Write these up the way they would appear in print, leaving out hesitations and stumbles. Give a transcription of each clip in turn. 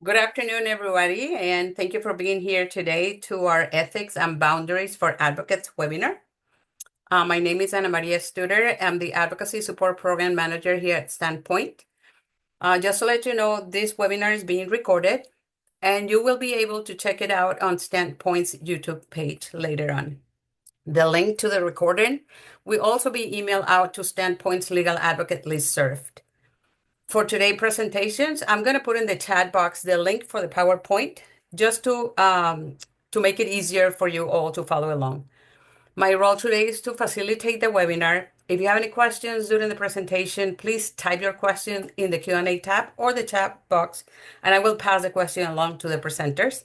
Good afternoon, everybody, and thank you for being here today to our Ethics and Boundaries for Advocates webinar. My name is Ana Maria Studer. I'm the Advocacy Support Program Manager here at Standpoint. Just to let you know, this webinar is being recorded, and you will be able to check it out on Standpoint's YouTube page later on. The link to the recording will also be emailed out to Standpoint's legal advocate listserv. For today's presentations, I'm going to put in the chat box the link for the PowerPoint just to make it easier for you all to follow along. My role today is to facilitate the webinar. If you have any questions during the presentation, please type your question in the Q&A tab or the chat box, and I will pass the question along to the presenters.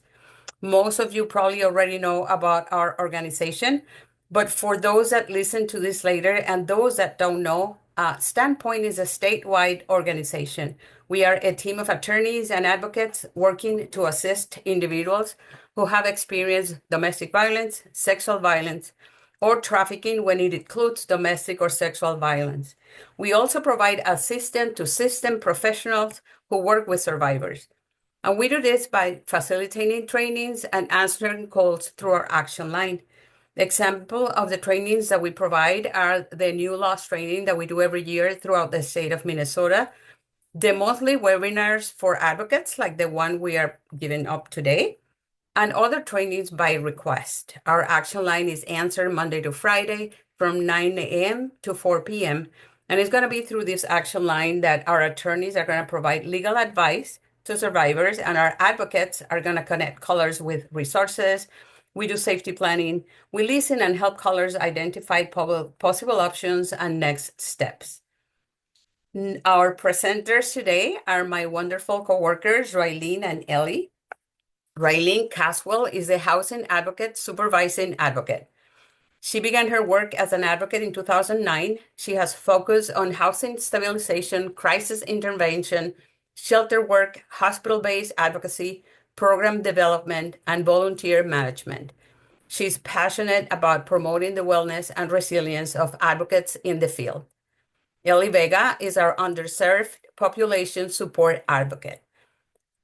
Most of you probably already know about our organization, but for those that listen to this later and those that don't know, Standpoint is a statewide organization. We are a team of attorneys and advocates working to assist individuals who have experienced domestic violence, sexual violence, or trafficking when it includes domestic or sexual violence. We also provide assistance to system professionals who work with survivors. And we do this by facilitating trainings and answering calls through our action line. The example of the trainings that we provide are the new laws training that we do every year throughout the state of Minnesota, the monthly webinars for advocates like the one we are giving up today, and other trainings by request. Our action line is answered Monday to Friday from 9 a.m. to 4 p.m. And it's going to be through this action line that our attorneys are going to provide legal advice to survivors, and our advocates are going to connect callers with resources. We do safety planning. We listen and help callers identify possible options and next steps. Our presenters today are my wonderful coworkers, Raylene and Ellie. Raylene Caswell is a housing advocate, supervising advocate. She began her work as an advocate in 2009. She has focused on housing stabilization, crisis intervention, shelter work, hospital-based advocacy, program development, and volunteer management. She's passionate about promoting the wellness and resilience of advocates in the field. Ellie Vega is our underserved population support advocate.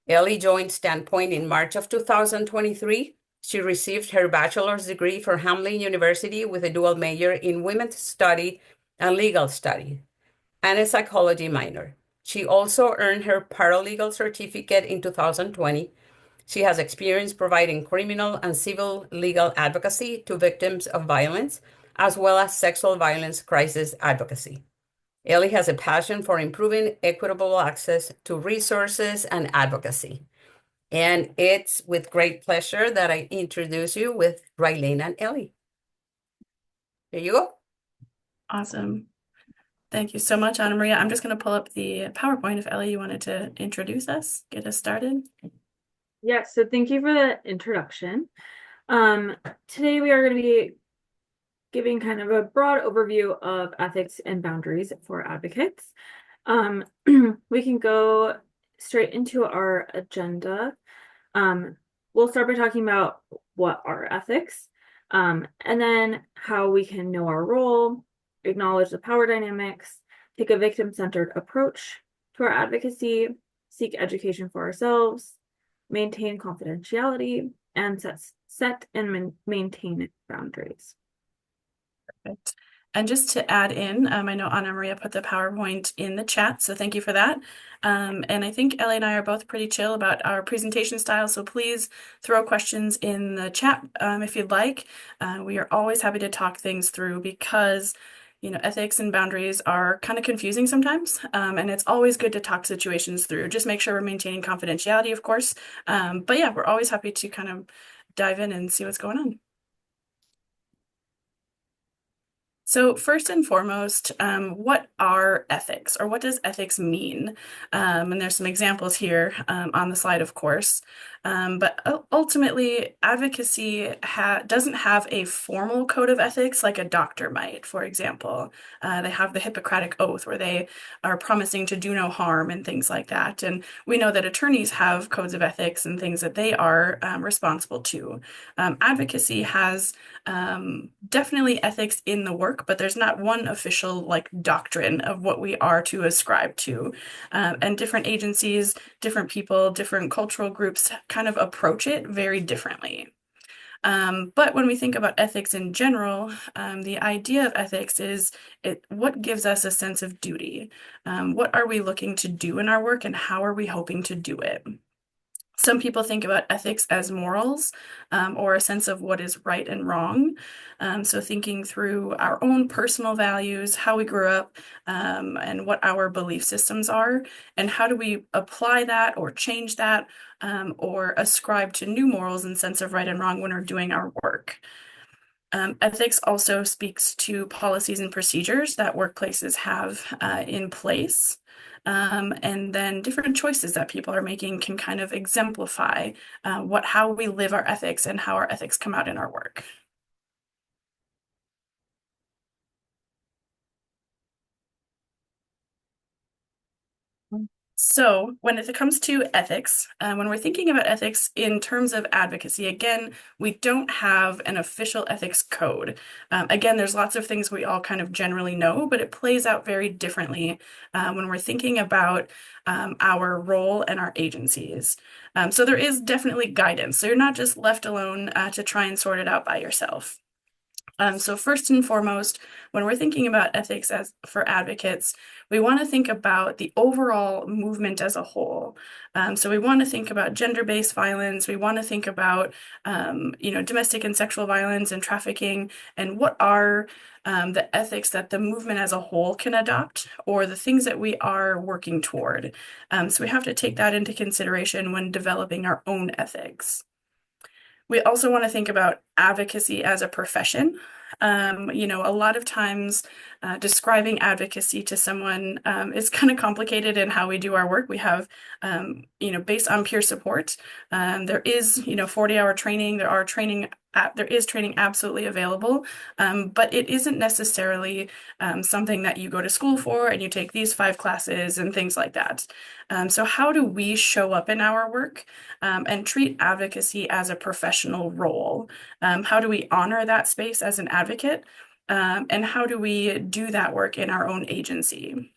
Ellie joined Standpoint in March of 2023. She received her bachelor's degree from Hamline University with a dual major in women's study and legal study, and a psychology minor. She also earned her paralegal certificate in 2020. She has experience providing criminal and civil legal advocacy to victims of violence, as well as sexual violence crisis advocacy. Ellie has a passion for improving equitable access to resources and advocacy. And it's with great pleasure that I introduce you with Raylene and Ellie. There you go. Awesome. Thank you so much, Ana Maria. I'm just going to pull up the PowerPoint if Ellie, you wanted to introduce us, get us started. Yeah, so thank you for the introduction. Today we are going to be giving kind of a broad overview of ethics and boundaries for advocates. We can go straight into our agenda. We'll start by talking about what are ethics, and then how we can know our role, acknowledge the power dynamics, take a victim-centered approach to our advocacy, seek education for ourselves, maintain confidentiality, and set and maintain boundaries. Perfect. And just to add in, I know Ana Maria put the PowerPoint in the chat, so thank you for that. And I think Ellie and I are both pretty chill about our presentation style, so please throw questions in the chat if you'd like. We are always happy to talk things through because ethics and boundaries are kind of confusing sometimes, and it's always good to talk situations through. Just make sure we're maintaining confidentiality, of course. But yeah, we're always happy to kind of dive in and see what's going on. So first and foremost, what are ethics, or what does ethics mean? And there's some examples here on the slide, of course. But ultimately, advocacy doesn't have a formal code of ethics like a doctor might, for example. They have the Hippocratic Oath where they are promising to do no harm and things like that. And we know that attorneys have codes of ethics and things that they are responsible to. Advocacy has definitely ethics in the works work, but there's not one official like doctrine of what we are to ascribe to. And different agencies, different people, different cultural groups kind of approach it very differently. But when we think about ethics in general, the idea of ethics is what gives us a sense of duty? What are we looking to do in our work, and how are we hoping to do it? Some people think about ethics as morals, or a sense of what is right and wrong. So thinking through our own personal values, how we grew up, and what our belief systems are, and how do we apply that or change that, or ascribe to new morals and sense of right and wrong when we're doing our work. Ethics also speaks to policies and procedures that workplaces have in place. And then different choices that people are making can kind of exemplify how we live our ethics and how our ethics come out in our work. So when it comes to ethics, when we're thinking about ethics in terms of advocacy, again, we don't have an official ethics code. Again, there's lots of things we all kind of generally know, but it plays out very differently when we're thinking about our role and our agencies. So there is definitely guidance. So you're not just left alone to try and sort it out by yourself. So first and foremost, when we're thinking about ethics for advocates, we want to think about the overall movement as a whole. So we want to think about gender-based violence. We want to think about, domestic and sexual violence and trafficking, and what are the ethics that the movement as a whole can adopt, or the things that we are working toward. So we have to take that into consideration when developing our own ethics. We also want to think about advocacy as a profession. A lot of times describing advocacy to someone is kind of complicated in how we do our work. We have, based on peer support, there is, 40-hour training. There is training absolutely available, but it isn't necessarily something that you go to school for and you take these 5 classes and things like that. So how do we show up in our work and treat advocacy as a professional role? How do we honor that space as an advocate? And how do we do that work in our own agency?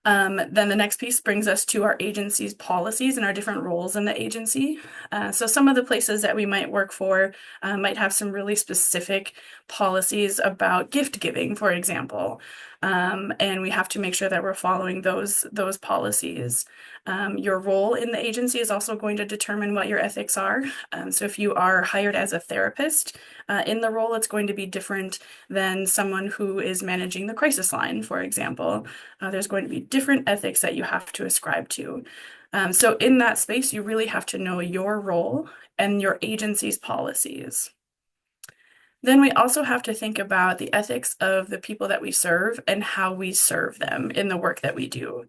Then the next piece brings us to our agency's policies and our different roles in the agency. So some of the places that we might work for might have some really specific policies about gift giving, for example. And we have to make sure that we're following those policies. Your role in the agency is also going to determine what your ethics are. So if you are hired as a therapist in the role, it's going to be different than someone who is managing the crisis line, for example. There's going to be different ethics that you have to ascribe to. So in that space, you really have to know your role and your agency's policies. Then we also have to think about the ethics of the people that we serve and how we serve them in the work that we do.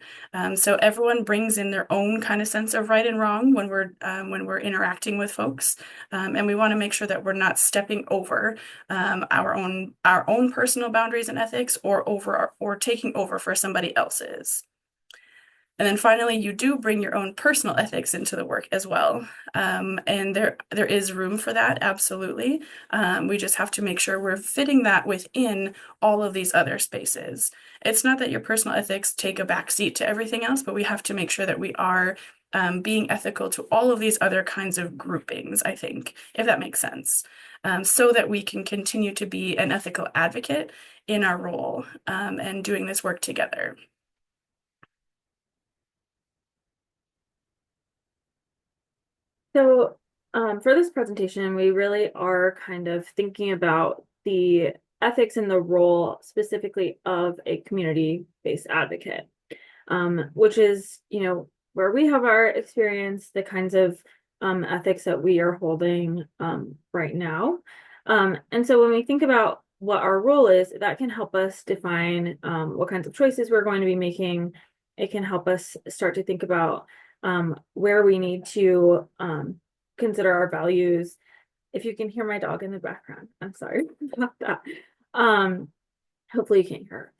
So everyone brings in their own kind of sense of right and wrong when we're interacting with folks, and we want to make sure that we're not stepping over our own personal boundaries and ethics, or taking over for somebody else's. And then finally, you do bring your own personal ethics into the work as well. And there is room for that, absolutely. We just have to make sure we're fitting that within all of these other spaces. It's not that your personal ethics take a backseat to everything else, but we have to make sure that we are being ethical to all of these other kinds of groupings, I think, if that makes sense, so that we can continue to be an ethical advocate in our role and doing this work together. So for this presentation, we really are kind of thinking about the ethics and the role specifically of a community-based advocate, which is, where we have our experience, the kinds of ethics that we are holding right now. And so when we think about what our role is, that can help us define what kinds of choices we're going to be making. It can help us start to think about where we need to consider our values. If you can hear my dog in the background, I'm sorry about that. Hopefully you can't hear her.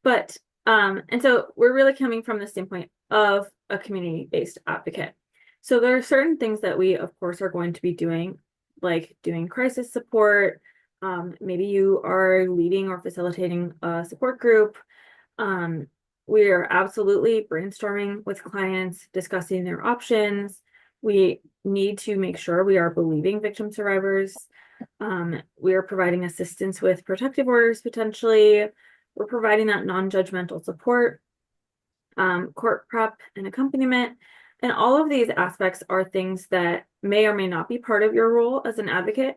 But and so we're really coming from the standpoint of a community-based advocate. So there are certain things that we, of course, are going to be doing, like doing crisis support, Maybe you are leading or facilitating a support group. We are absolutely brainstorming with clients, discussing their options. We need to make sure we are believing victim survivors. We are providing assistance with protective orders potentially. We're providing that non-judgmental support, court prep and accompaniment. And all of these aspects are things that may or may not be part of your role as an advocate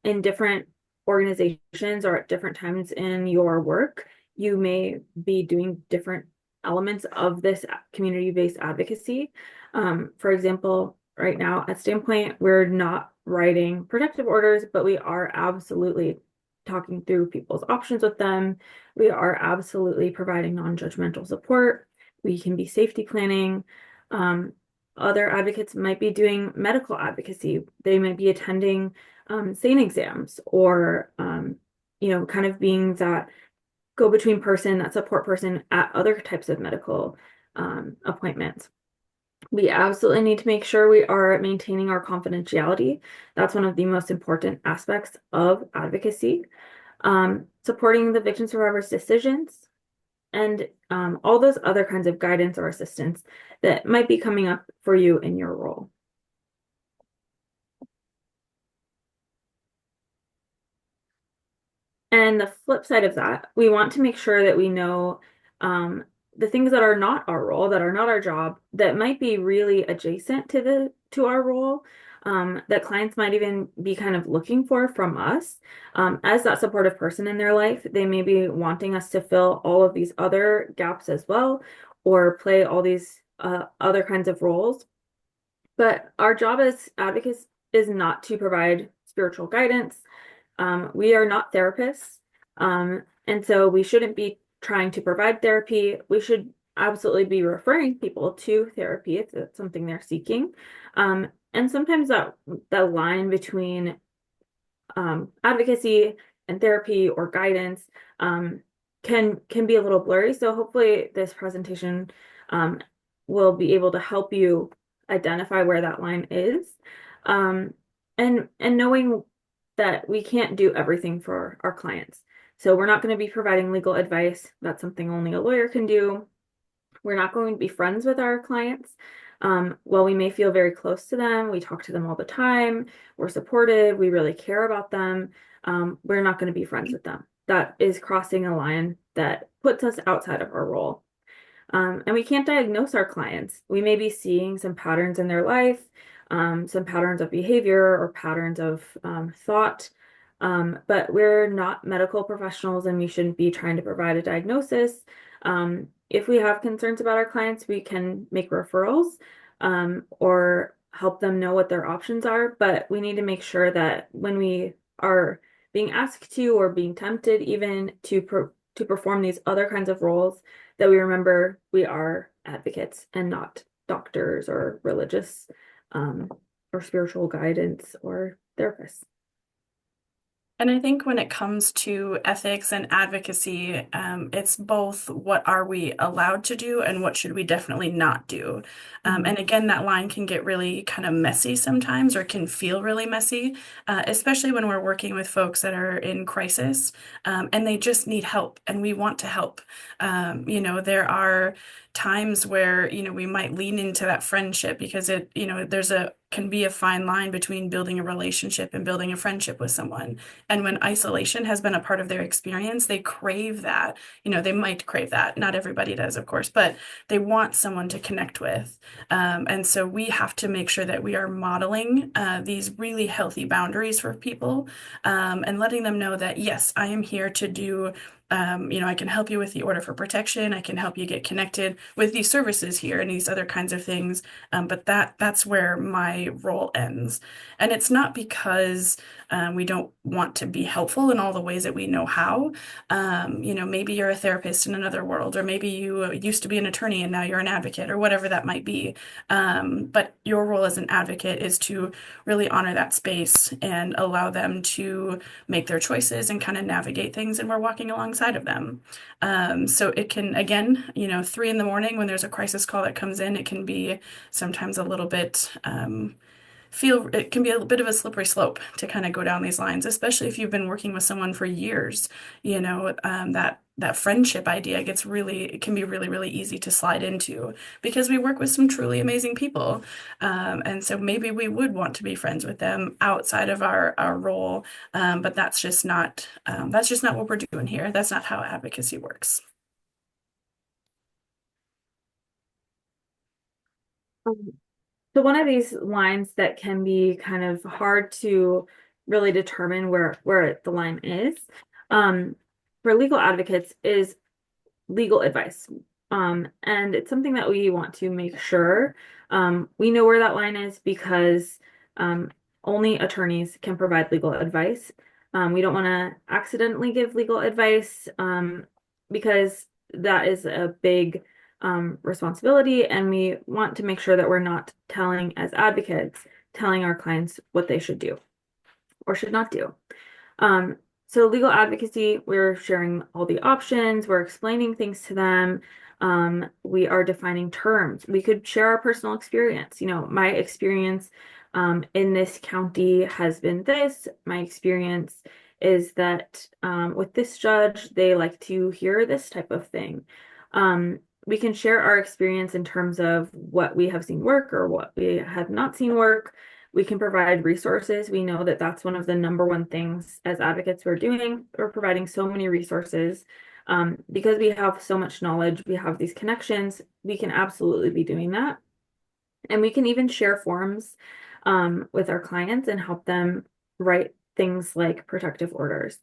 in different organizations or at different times in your work. You may be doing different elements of this community-based advocacy. For example, right now at Standpoint, we're not writing protective orders, but we are absolutely talking through people's options with them. We are absolutely providing non-judgmental support. We can be safety planning. Other advocates might be doing medical advocacy. They might be attending SANE exams or, kind of being that go-between person, that support person at other types of medical appointments. We absolutely need to make sure we are maintaining our confidentiality. That's one of the most important aspects of advocacy. Supporting the victim survivors' decisions, and all those other kinds of guidance or assistance that might be coming up for you in your role. And the flip side of that, we want to make sure that we know the things that are not our role, that are not our job, that might be really adjacent to our role, that clients might even be kind of looking for from us. As that supportive person in their life, they may be wanting us to fill all of these other gaps as well, or play all these other kinds of roles. But our job as advocates is not to provide spiritual guidance. We are not therapists. And so we shouldn't be trying to provide therapy. We should absolutely be referring people to therapy if it's something they're seeking. And sometimes that line between advocacy and therapy or guidance can be a little blurry. So hopefully this presentation will be able to help you identify where that line is. And knowing that we can't do everything for our clients. So we're not going to be providing legal advice. That's something only a lawyer can do. We're not going to be friends with our clients. While we may feel very close to them, we talk to them all the time, we're supportive, we really care about them, we're not going to be friends with them. That is crossing a line that puts us outside of our role. And we can't diagnose our clients. We may be seeing some patterns in their life, some patterns of behavior or patterns of thought, but we're not medical professionals and we shouldn't be trying to provide a diagnosis. If we have concerns about our clients, we can make referrals or help them know what their options are, but we need to make sure that when we are being asked to or being tempted even to perform these other kinds of roles, that we remember we are advocates and not doctors or religious or spiritual guidance or therapists. And I think when it comes to ethics and advocacy, it's both what are we allowed to do and what should we definitely not do. And again, that line can get really kind of messy sometimes or can feel really messy, especially when we're working with folks that are in crisis and they just need help and we want to help. There are times where, we might lean into that friendship because can be a fine line between building a relationship and building a friendship with someone. And when isolation has been a part of their experience, they crave that. They might crave that. Not everybody does, of course, but they want someone to connect with. And so we have to make sure that we are modeling these really healthy boundaries for people and letting them know that, yes, I am here to do I can help you with the order for protection. I can help you get connected with these services here and these other kinds of things. But that's where my role ends. And it's not because we don't want to be helpful in all the ways that we know how. Maybe you're a therapist in another world, or maybe you used to be an attorney and now you're an advocate, or whatever that might be. But your role as an advocate is to really honor that space and allow them to make their choices and kind of navigate things. And we're walking alongside of them. So it can, again, 3 a.m. when there's a crisis call that comes in, it can be sometimes a little bit feel it can be a bit of a slippery slope to kind of go down these lines, especially if you've been working with someone for years. That friendship idea it can be really, really easy to slide into because we work with some truly amazing people. And so maybe we would want to be friends with them outside of our role. But that's just not what we're doing here. That's not how advocacy works. Um, So one of these lines that can be kind of hard to really determine where the line is, um, for legal advocates is legal advice. And it's something that we want to make sure we know where that line is because only attorneys can provide legal advice. We don't want to accidentally give legal advice because that is a big responsibility, and we want to make sure that we're not as advocates, telling our clients what they should do or should not do. So legal advocacy, we're sharing all the options, we're explaining things to them. We are defining terms. We could share our personal experience. My experience in this county has been this. My experience is that with this judge, they like to hear this type of thing. We can share our experience in terms of what we have seen work or what we have not seen work. We can provide resources. We know that that's one of the number one things as advocates we're doing. We're providing so many resources because we have so much knowledge. We have these connections. We can absolutely be doing that. And we can even share forms with our clients and help them write things like protective orders.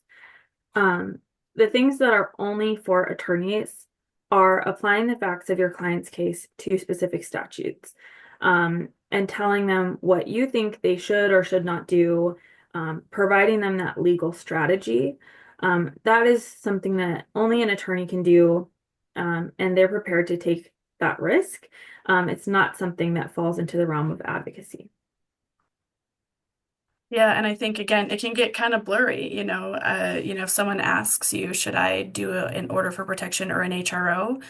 The things that are only for attorneys are applying the facts of your client's case to specific statutes. And telling them what you think they should or should not do, providing them that legal strategy. That is something that only an attorney can do, and they're prepared to take that risk. It's not something that falls into the realm of advocacy. Yeah, and I think again, it can get kind of blurry, if someone asks you, should I do an order for protection or an HRO?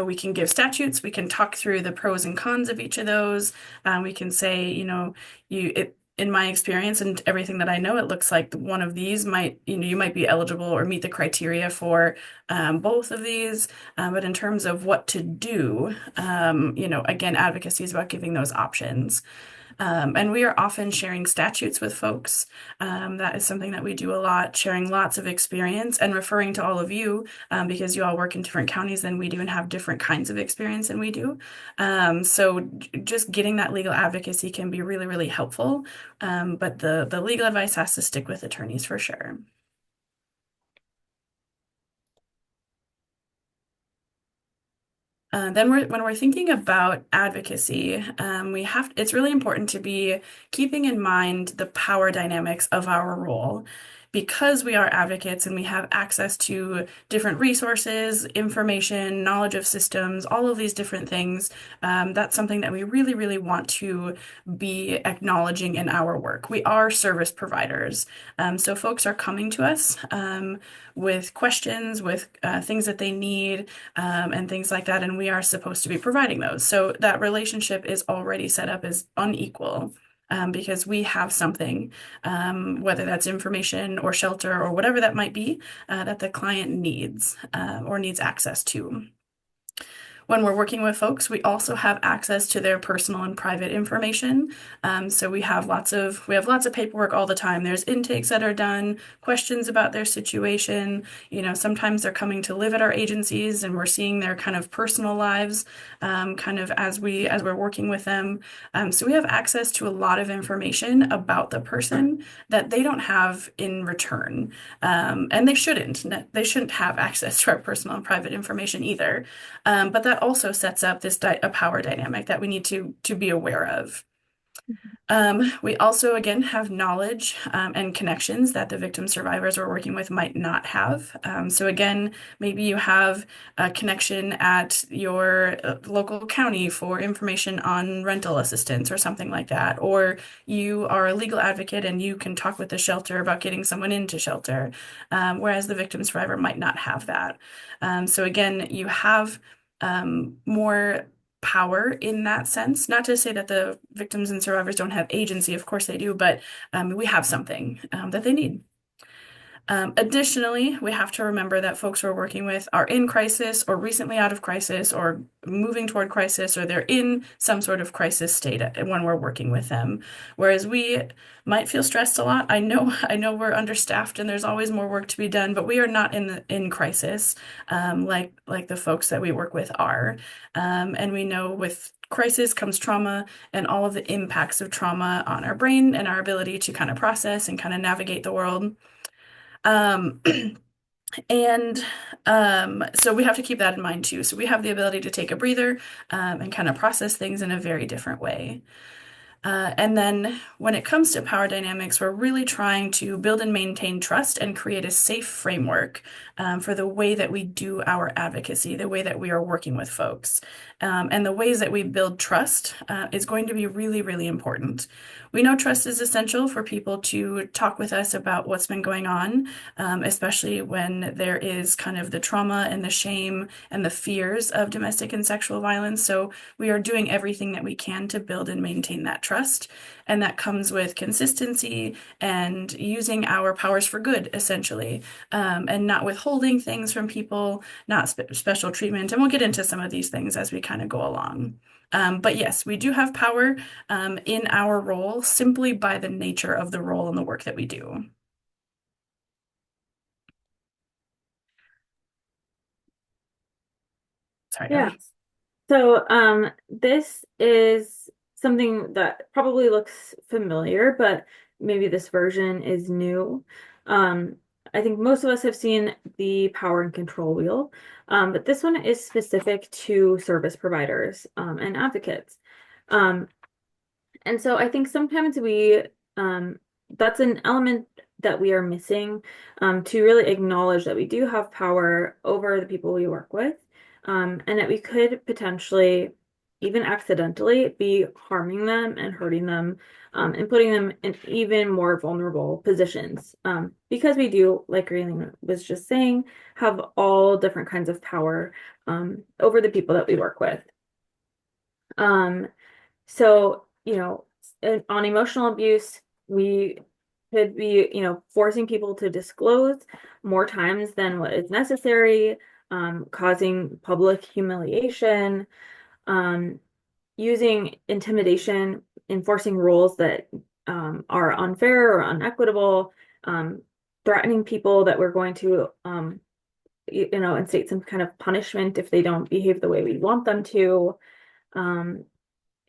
We can give statutes, we can talk through the pros and cons of each of those. We can say, in my experience and everything that I know, it looks like one of these you might be eligible or meet the criteria for both of these. But in terms of what to do, again, advocacy is about giving those options. And we are often sharing statutes with folks. That is something that we do a lot, sharing lots of experience and referring to all of you because you all work in different counties than we do and have different kinds of experience than we do. So just getting that legal advocacy can be really, really helpful. But the legal advice has to stick with attorneys for sure. Then when we're thinking about advocacy, it's really important to be keeping in mind the power dynamics of our role. Because we are advocates and we have access to different resources, information, knowledge of systems, all of these different things, that's something that we really, really want to be acknowledging in our work. We are service providers. So folks are coming to us with questions, with things that they need, and things like that. And we are supposed to be providing those. So that relationship is already set up as unequal. Because we have something, whether that's information or shelter or whatever that might be, that the client needs or needs access to. When we're working with folks, we also have access to their personal and private information. So we have lots of paperwork all the time. There's intakes that are done, questions about their situation. Sometimes they're coming to live at our agencies and we're seeing their kind of personal lives, kind of as we're working with them. So we have access to a lot of information about the person that they don't have in return. And they shouldn't. They shouldn't have access to our personal and private information either. But that also sets up a power dynamic that we need to be aware of. We also, again, have knowledge and connections that the victim survivors we're working with might not have. So again, maybe you have a connection at your local county for information on rental assistance or something like that. Or you are a legal advocate and you can talk with the shelter about getting someone into shelter, whereas the victim survivor might not have that. So again, you have more power in that sense. Not to say that the victims and survivors don't have agency, of course they do, but we have something that they need. Additionally, we have to remember that folks we're working with are in crisis or recently out of crisis or moving toward crisis, or they're in some sort of crisis state when we're working with them. Whereas we might feel stressed a lot. I know we're understaffed and there's always more work to be done, but we are not in crisis like the folks that we work with are. And we know with crisis comes trauma and all of the impacts of trauma on our brain and our ability to kind of process and kind of navigate the world. Um, and so we have to keep that in mind too. So we have the ability to take a breather and kind of process things in a very different way. And then when it comes to power dynamics, we're really trying to build and maintain trust and create a safe framework for the way that we do our advocacy, the way that we are working with folks. And the ways that we build trust is going to be really, really important. We know trust is essential for people to talk with us about what's been going on, especially when there is kind of the trauma and the shame and the fears of domestic and sexual violence. So we are doing everything that we can to build and maintain that trust. And that comes with consistency and using our powers for good, essentially, and not withholding things from people, not special treatment. And we'll get into some of these things as we kind of go along. But yes, we do have power in our role simply by the nature of the role and the work that we do. Sorry. Yeah. So, this is something that probably looks familiar, but maybe this version is new. I think most of us have seen the power and control wheel, but this one is specific to service providers, and advocates. And so I think sometimes that's an element that we are missing, to really acknowledge that we do have power over the people we work with. And that we could potentially, even accidentally, be harming them and hurting them, and putting them in even more vulnerable positions. Because we do, like Raylene was just saying, have all different kinds of power over the people that we work with. So, on emotional abuse, we could be, forcing people to disclose more times than what is necessary, causing public humiliation, using intimidation, enforcing rules that are unfair or unequitable, threatening people that we're going to, instate some kind of punishment if they don't behave the way we want them to.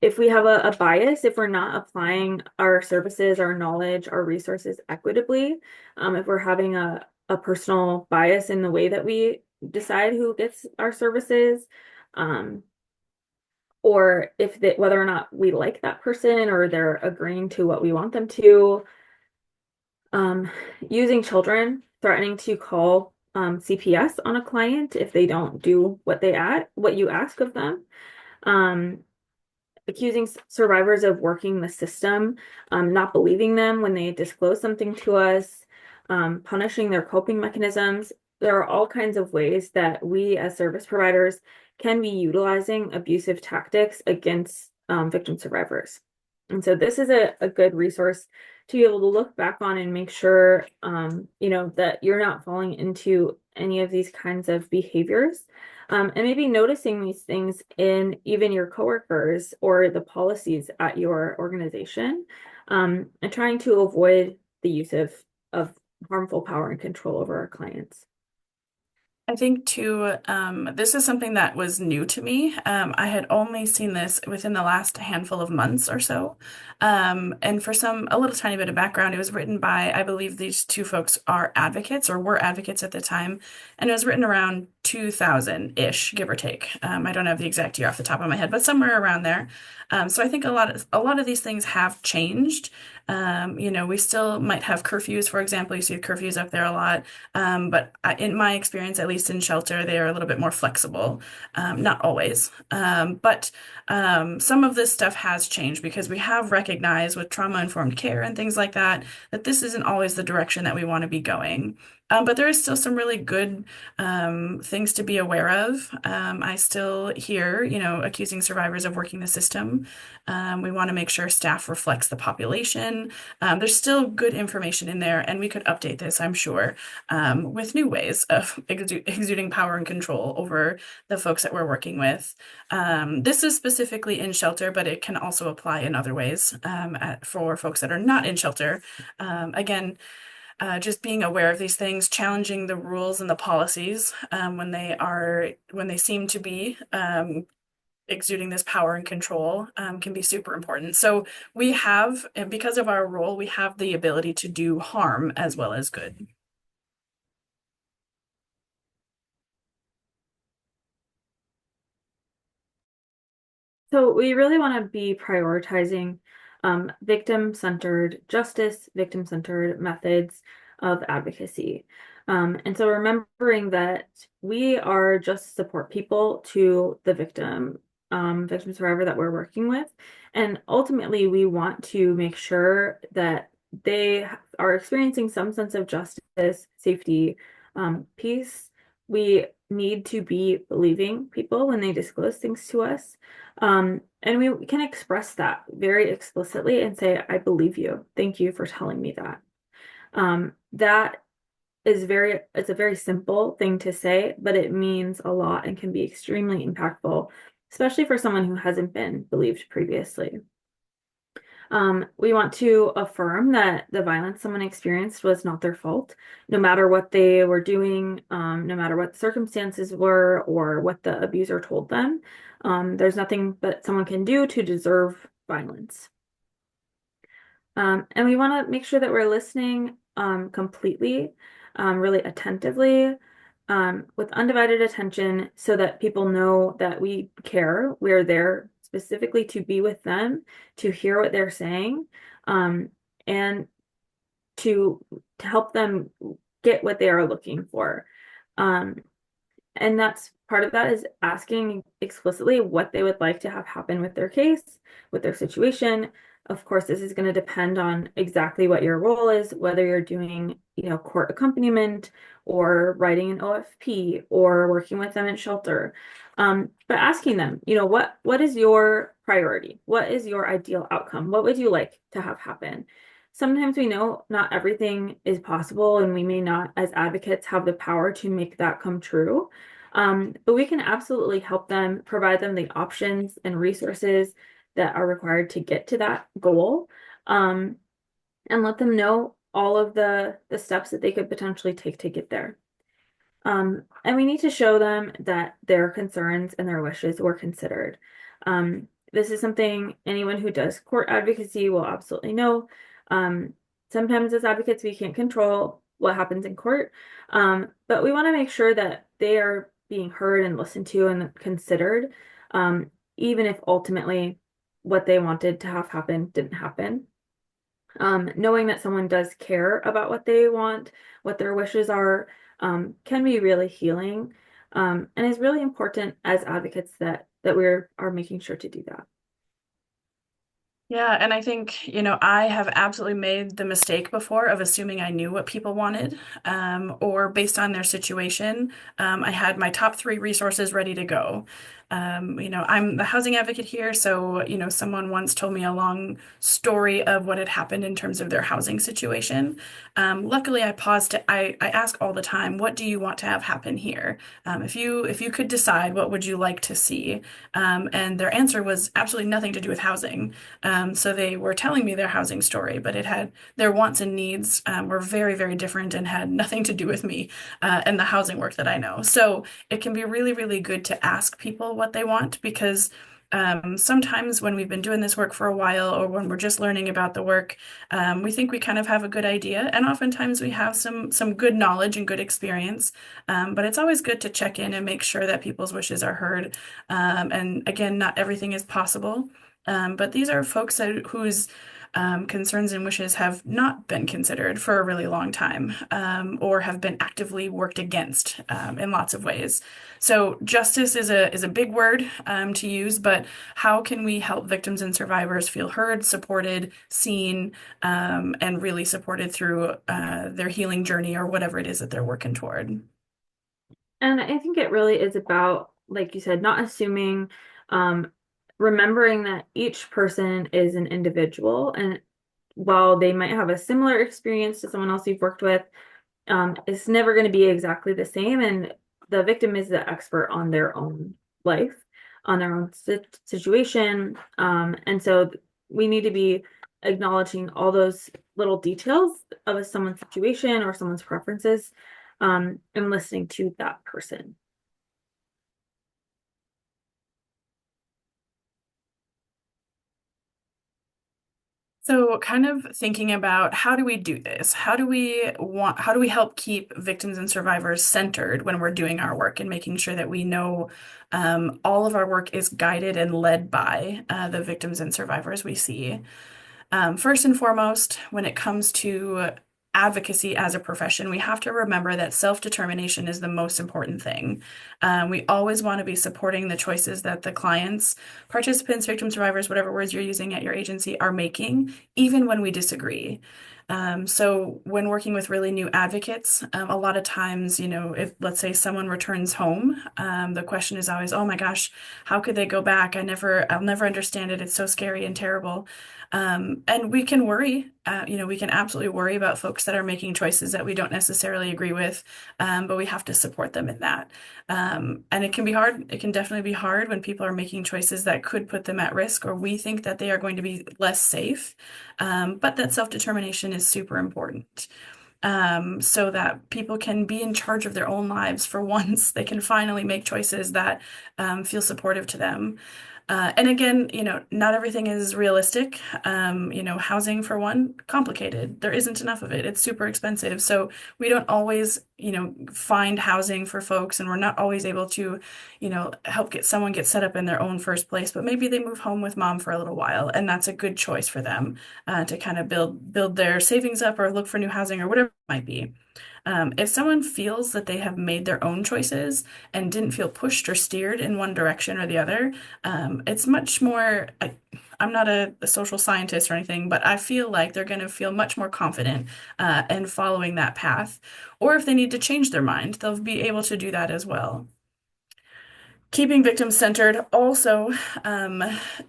If we have a bias, if we're not applying our services, our knowledge, our resources equitably, if we're having a personal bias in the way that we decide who gets our services, or whether or not we like that person or they're agreeing to what we want them to, using children, threatening to call CPS on a client if they don't do what you ask of them, accusing survivors of working the system, not believing them when they disclose something to us, punishing their coping mechanisms. There are all kinds of ways that we as service providers can be utilizing abusive tactics against victim survivors. And so this is a good resource to be able to look back on and make sure, that you're not falling into any of these kinds of behaviors. And maybe noticing these things in even your coworkers or the policies at your organization, and trying to avoid the use of harmful power and control over our clients. I think too, this is something that was new to me. I had only seen this within the last handful of months or so. And for a little tiny bit of background, it was written by, I believe these two folks are advocates or were advocates at the time. And it was written around 2000-ish, give or take. I don't have the exact year off the top of my head, but somewhere around there. So I think a lot of these things have changed. We still might have curfews, for example. You see curfews up there a lot. But in my experience, at least in shelter, they are a little bit more flexible. Not always. But some of this stuff has changed because we have recognized with trauma-informed care and things like that, that this isn't always the direction that we want to be going. But there is still some really good things to be aware of. I still hear, accusing survivors of working the system. We want to make sure staff reflects the population. There's still good information in there, and we could update this, I'm sure, with new ways of exuding power and control over the folks that we're working with. This is specifically in shelter, but it can also apply in other ways for folks that are not in shelter. Again, just being aware of these things, challenging the rules and the policies when they seem to be exuding this power and control can be super important. So we have, and because of our role, we have the ability to do harm as well as good. So we really want to be prioritizing victim-centered justice, victim-centered methods of advocacy. And so remembering that we are just support people to the victim survivor that we're working with. And ultimately, we want to make sure that they are experiencing some sense of justice, safety, peace. We need to be believing people when they disclose things to us. And we can express that very explicitly and say, I believe you. Thank you for telling me that. That is it's a very simple thing to say, but it means a lot and can be extremely impactful, especially for someone who hasn't been believed previously. We want to affirm that the violence someone experienced was not their fault, no matter what they were doing, no matter what the circumstances were or what the abuser told them. There's nothing that someone can do to deserve violence. And we want to make sure that we're listening completely, really attentively, with undivided attention so that people know that we care. We're there specifically to be with them, to hear what they're saying, and to help them get what they are looking for. And that's part of that is asking explicitly what they would like to have happen with their case, with their situation. Of course, this is going to depend on exactly what your role is, whether you're doing, court accompaniment or writing an OFP or working with them in shelter. But asking them, what is your priority? What is your ideal outcome? What would you like to have happen? Sometimes we know not everything is possible, and we may not, as advocates, have the power to make that come true. But we can absolutely help them, provide them the options and resources that are required to get to that goal, and let them know all of the steps that they could potentially take to get there. And we need to show them that their concerns and their wishes were considered. This is something anyone who does court advocacy will absolutely know. Sometimes as advocates, we can't control what happens in court, but we want to make sure that they are being heard and listened to and considered, even if ultimately what they wanted to have happen didn't happen. Knowing that someone does care about what they want, what their wishes are, can be really healing, and is really important as advocates that we are making sure to do that. Yeah, and I think, I have absolutely made the mistake before of assuming I knew what people wanted, or based on their situation, I had my top 3 resources ready to go. I'm the housing advocate here, so, someone once told me a long story of what had happened in terms of their housing situation. Luckily, I paused I ask all the time, what do you want to have happen here? If you could decide, what would you like to see? And their answer was absolutely nothing to do with housing. So they were telling me their housing story, but it had their wants and needs were very, very different and had nothing to do with me and the housing work that I know. So it can be really, really good to ask people what they want, because sometimes when we've been doing this work for a while, or when we're just learning about the work, we think we kind of have a good idea, and oftentimes we have some good knowledge and good experience. But it's always good to check in and make sure that people's wishes are heard. And again, not everything is possible. But these are folks whose concerns and wishes have not been considered for a really long time, or have been actively worked against in lots of ways. So justice is a big word to use, but how can we help victims and survivors feel heard, supported, seen, and really supported through their healing journey or whatever it is that they're working toward? And I think it really is about, like you said, not assuming, um, remembering that each person is an individual. And while they might have a similar experience to someone else you've worked with, it's never going to be exactly the same. And the victim is the expert on their own life, on their own situation. And so we need to be acknowledging all those little details of someone's situation or someone's preferences, and listening to that person. So kind of thinking about how do we do this? How do we help keep victims and survivors centered when we're doing our work and making sure that we know all of our work is guided and led by the victims and survivors we see? First and foremost, when it comes to advocacy as a profession, we have to remember that self-determination is the most important thing. We always want to be supporting the choices that the clients, participants, victims, survivors, whatever words you're using at your agency, are making, even when we disagree. So when working with really new advocates, a lot of times, if let's say someone returns home, the question is always, oh my gosh, how could they go back? I'll never understand it. It's so scary and terrible. And we can worry, we can absolutely worry about folks that are making choices that we don't necessarily agree with, but we have to support them in that. And it can be hard. It can definitely be hard when people are making choices that could put them at risk, or we think that they are going to be less safe. But that self-determination is super important. So that people can be in charge of their own lives for once. They can finally make choices that feel supportive to them. And again, not everything is realistic. Housing for one, complicated. There isn't enough of it. It's super expensive. So we don't always, find housing for folks, and we're not always able to, help someone get set up in their own first place. But maybe they move home with mom for a little while, and that's a good choice for them to kind of build their savings up or look for new housing or whatever it might be. If someone feels that they have made their own choices and didn't feel pushed or steered in one direction or the other, it's much more. I'm not a social scientist or anything, but I feel like they're going to feel much more confident in following that path. Or if they need to change their mind, they'll be able to do that as well. Keeping victims centered also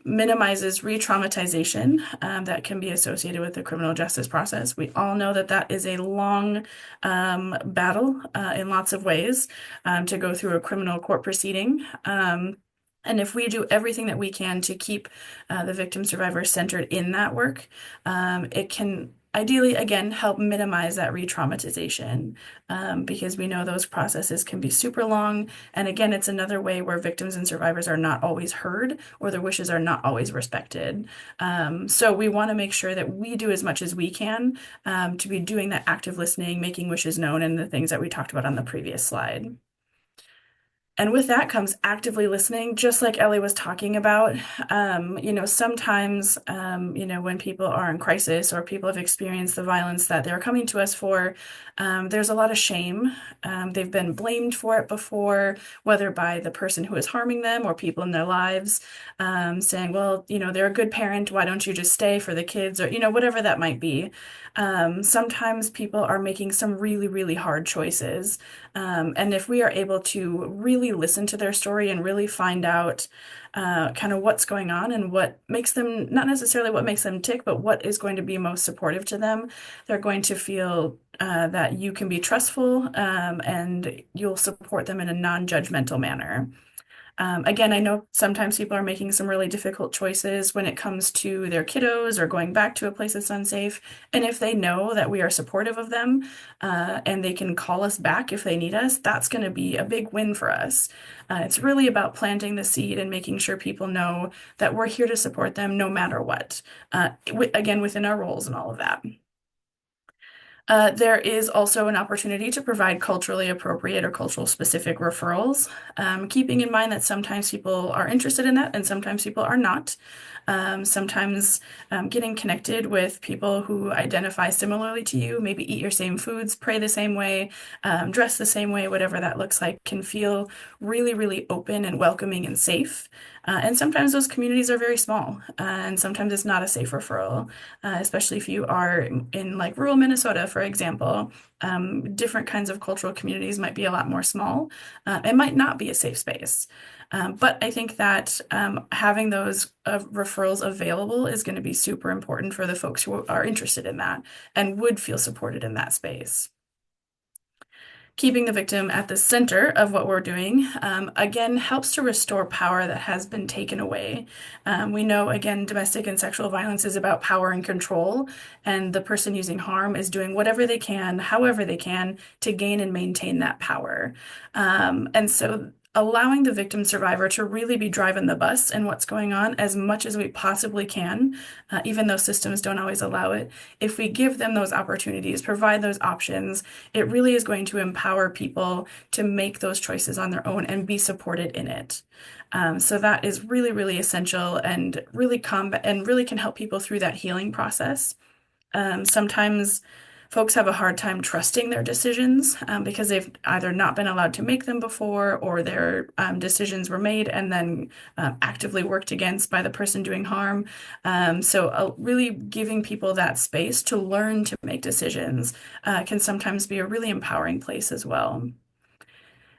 minimizes re-traumatization that can be associated with the criminal justice process. We all know that that is a long battle in lots of ways to go through a criminal court proceeding. And if we do everything that we can to keep the victim survivor centered in that work, it can ideally, again, help minimize that re-traumatization, because we know those processes can be super long. And again, it's another way where victims and survivors are not always heard, or their wishes are not always respected. So we want to make sure that we do as much as we can to be doing that active listening, making wishes known, and the things that we talked about on the previous slide. And with that comes actively listening, just like Ellie was talking about. Sometimes, when people are in crisis or people have experienced the violence that they're coming to us for, there's a lot of shame. They've been blamed for it before, whether by the person who is harming them or people in their lives, saying, well, they're a good parent. Why don't you just stay for the kids? Or, whatever that might be. Sometimes people are making some really, really hard choices. And if we are able to really listen to their story and really find out kind of what's going on and what makes them, not necessarily what makes them tick, but what is going to be most supportive to them, they're going to feel that you can be trustful, and you'll support them in a non-judgmental manner. Again, I know sometimes people are making some really difficult choices when it comes to their kiddos or going back to a place that's unsafe. And if they know that we are supportive of them, and they can call us back if they need us, that's going to be a big win for us. It's really about planting the seed and making sure people know that we're here to support them no matter what. Again, within our roles and all of that. There is also an opportunity to provide culturally appropriate or cultural specific referrals, keeping in mind that sometimes people are interested in that and sometimes people are not. Sometimes getting connected with people who identify similarly to you, maybe eat your same foods, pray the same way, dress the same way, whatever that looks like, can feel really, really open and welcoming and safe. And sometimes those communities are very small, and sometimes it's not a safe referral, especially if you are in like rural Minnesota, for example. Different kinds of cultural communities might be a lot more small. It might not be a safe space. But I think that having those referrals available is going to be super important for the folks who are interested in that and would feel supported in that space. Keeping the victim at the center of what we're doing, again, helps to restore power that has been taken away. We know, again, domestic and sexual violence is about power and control, and the person using harm is doing whatever they can, however they can, to gain and maintain that power. And so allowing the victim survivor to really be driving the bus and what's going on as much as we possibly can, even though systems don't always allow it. If we give them those opportunities, provide those options, it really is going to empower people to make those choices on their own and be supported in it. So that is really, really essential and really can help people through that healing process. Sometimes folks have a hard time trusting their decisions because they've either not been allowed to make them before, or their decisions were made and then actively worked against by the person doing harm. So really giving people that space to learn to make decisions can sometimes be a really empowering place as well.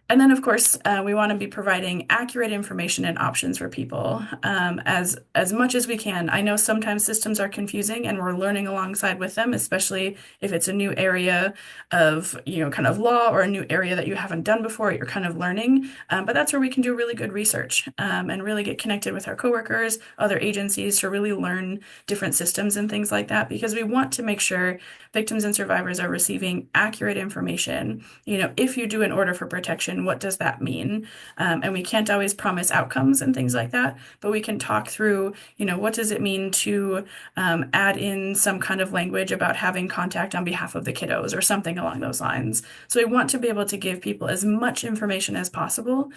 And then, of course, we want to be providing accurate information and options for people as much as we can. I know sometimes systems are confusing, and we're learning alongside with them, especially if it's a new area of, kind of law, or a new area that you haven't done before. You're kind of learning, but that's where we can do really good research and really get connected with our coworkers, other agencies, to really learn different systems and things like that, because we want to make sure victims and survivors are receiving accurate information. If you do an order for protection, what does that mean? And we can't always promise outcomes and things like that, but we can talk through, what does it mean to add in some kind of language about having contact on behalf of the kiddos or something along those lines. So we want to be able to give people as much information as possible.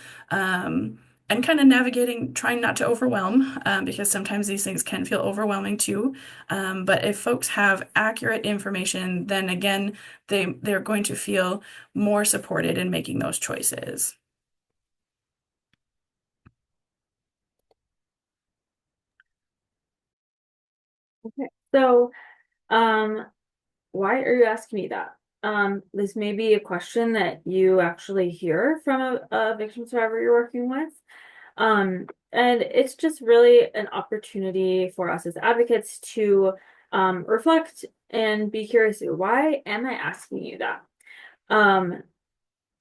And kind of navigating, trying not to overwhelm, because sometimes these things can feel overwhelming too. But if folks have accurate information, then again, they're going to feel more supported in making those choices. Okay, so why are you asking me that? This may be a question that you actually hear from a victim survivor you're working with. And it's just really an opportunity for us as advocates to reflect and be curious, why am I asking you that?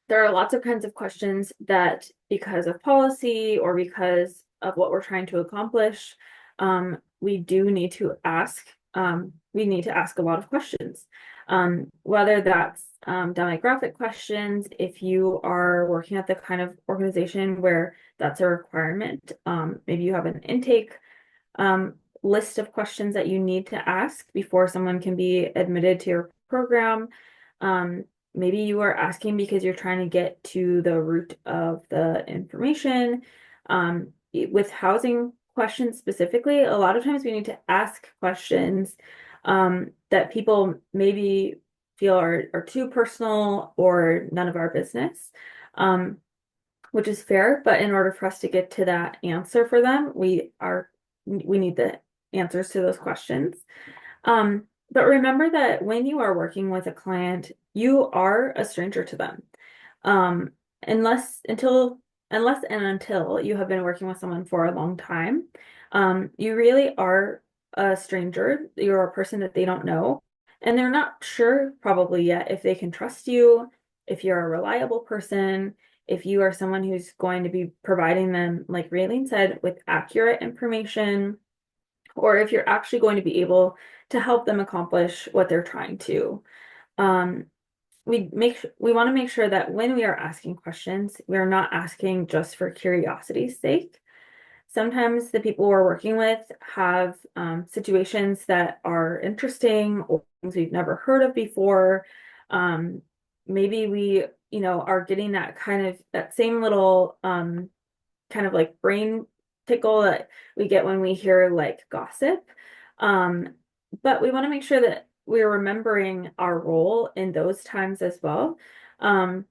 There are lots of kinds of questions that, because of policy or because of what we're trying to accomplish, we do need to ask. We need to ask a lot of questions, whether that's demographic questions. If you are working at the kind of organization where that's a requirement, maybe you have an intake list of questions that you need to ask before someone can be admitted to your program. Maybe you are asking because you're trying to get to the root of the information. With housing questions specifically, a lot of times we need to ask questions that people maybe feel are too personal or none of our business, which is fair. But in order for us to get to that answer for them, we need the answers to those questions. But remember that when you are working with a client, you are a stranger to them. Unless and until you have been working with someone for a long time, you really are a stranger. You're a person that they don't know, and they're not sure probably yet if they can trust you, if you're a reliable person, if you are someone who's going to be providing them, like Raylene said, with accurate information, or if you're actually going to be able to help them accomplish what they're trying to. We want to make sure that when we are asking questions, we are not asking just for curiosity's sake. Sometimes the people we're working with have situations that are interesting things we've never heard of before. Maybe we, are getting that kind of that same little kind of like brain tickle that we get when we hear like gossip. Um, but we want to make sure that we're remembering our role in those times as well. Um,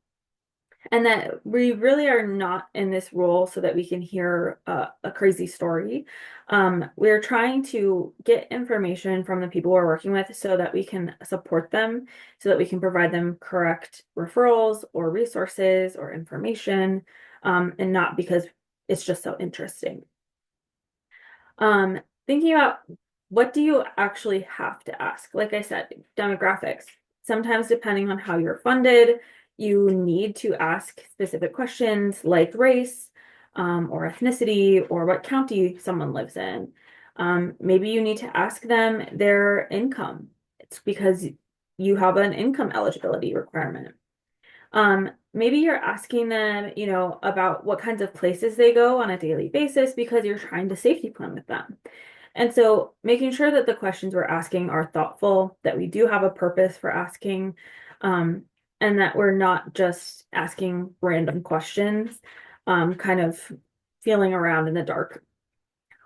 and that we really are not in this role so that we can hear a crazy story. We're trying to get information from the people we're working with so that we can support them, so that we can provide them correct referrals or resources or information, and not because it's just so interesting. Thinking about what do you actually have to ask? Like I said, demographics. Sometimes, depending on how you're funded, you need to ask specific questions like race, or ethnicity, or what county someone lives in. Maybe you need to ask them their income. It's because you have an income eligibility requirement. Maybe you're asking them, about what kinds of places they go on a daily basis because you're trying to safety plan with them. And so making sure that the questions we're asking are thoughtful, that we do have a purpose for asking, and that we're not just asking random questions, kind of feeling around in the dark,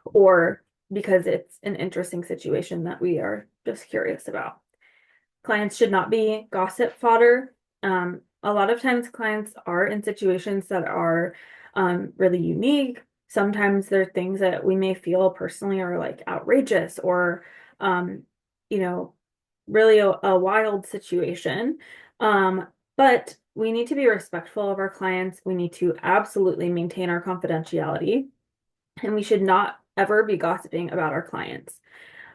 or because it's an interesting situation that we are just curious about. Clients should not be gossip fodder. A lot of times clients are in situations that are really unique. Sometimes there are things that we may feel personally are like outrageous or, um, you know, really a wild situation. But we need to be respectful of our clients. We need to absolutely maintain our confidentiality, and we should not ever be gossiping about our clients.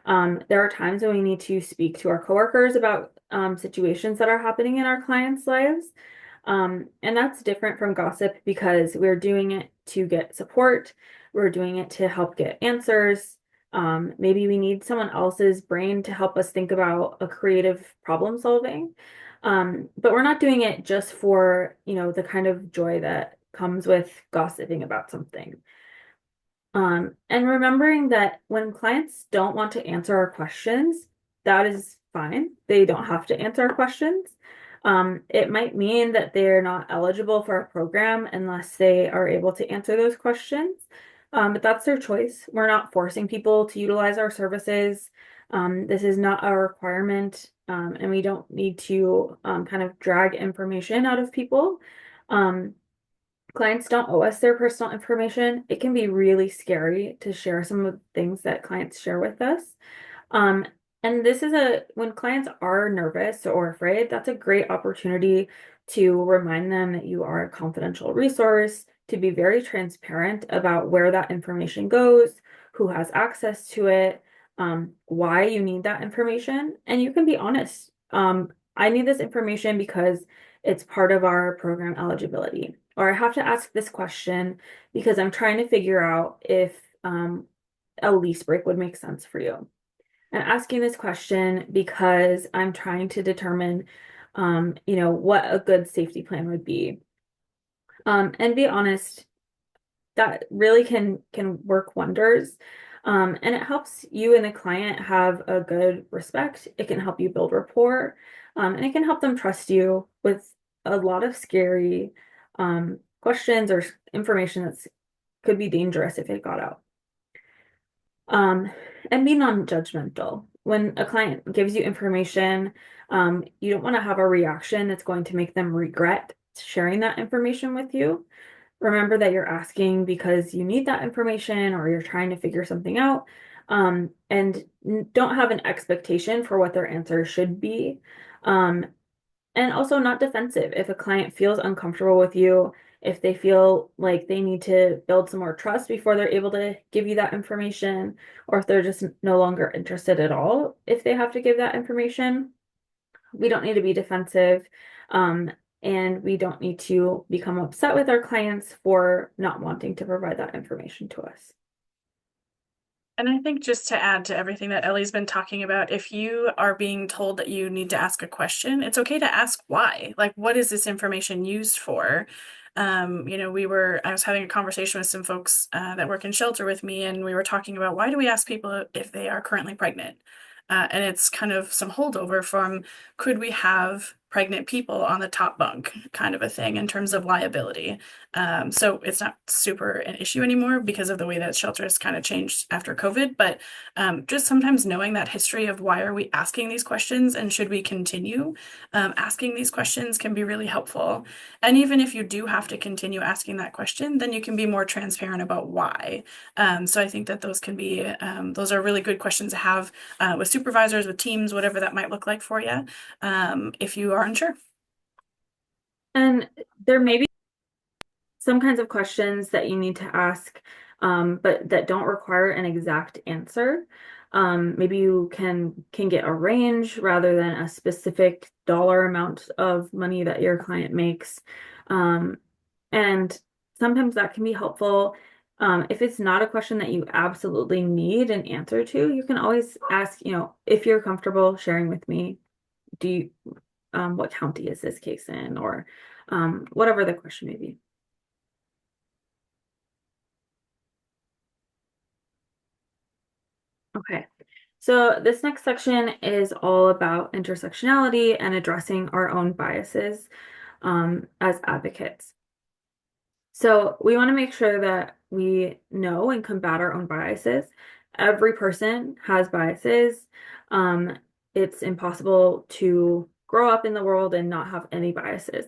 There are times when we need to speak to our coworkers about situations that are happening in our clients' lives. And that's different from gossip because we're doing it to get support. We're doing it to help get answers. Maybe we need someone else's brain to help us think about a creative problem solving. But we're not doing it just for, the kind of joy that comes with gossiping about something. And remembering that when clients don't want to answer our questions, that is fine. They don't have to answer our questions. It might mean that they're not eligible for our program unless they are able to answer those questions. But that's their choice. We're not forcing people to utilize our services. This is not a requirement, and we don't need to kind of drag information out of people. Um, Clients don't owe us their personal information. It can be really scary to share some of the things that clients share with us. Um, and this is when clients are nervous or afraid, that's a great opportunity to remind them that you are a confidential resource, to be very transparent about where that information goes, who has access to it, why you need that information. And you can be honest. I need this information because it's part of our program eligibility. Or I have to ask this question because I'm trying to figure out if a lease break would make sense for you. I'm asking this question because I'm trying to determine, what a good safety plan would be. And be honest, that really can work wonders. And it helps you and the client have a good respect. It can help you build rapport, and it can help them trust you with a lot of scary questions or information that could be dangerous if it got out. And be non-judgmental. When a client gives you information, you don't want to have a reaction that's going to make them regret sharing that information with you. Remember that you're asking because you need that information or you're trying to figure something out. And don't have an expectation for what their answer should be. And also not defensive. If a client feels uncomfortable with you, if they feel like they need to build some more trust before they're able to give you that information, or if they're just no longer interested at all, if they have to give that information, we don't need to be defensive. And we don't need to become upset with our clients for not wanting to provide that information to us. And I think just to add to everything that Ellie's been talking about, if you are being told that you need to ask a question, it's okay to ask why. Like, what is this information used for? I was having a conversation with some folks that work in shelter with me, and we were talking about why do we ask people if they are currently pregnant? And it's kind of some holdover from could we have pregnant people on the top bunk kind of a thing in terms of liability. So it's not super an issue anymore because of the way that shelters kind of changed after COVID. But just sometimes knowing that history of why are we asking these questions and should we continue asking these questions can be really helpful. And even if you do have to continue asking that question, then you can be more transparent about why. So I think that those can be, those are really good questions to have with supervisors, with teams, whatever that might look like for you, if you are unsure. And there may be some kinds of questions that you need to ask, but that don't require an exact answer. Maybe you can get a range rather than a specific dollar amount of money that your client makes. And sometimes that can be helpful. If it's not a question that you absolutely need an answer to, you can always ask, if you're comfortable sharing with me, do you, what county is this case in, or whatever the question may be. Okay, so this next section is all about intersectionality and addressing our own biases as advocates. So we want to make sure that we know and combat our own biases. Every person has biases. It's impossible to grow up in the world and not have any biases.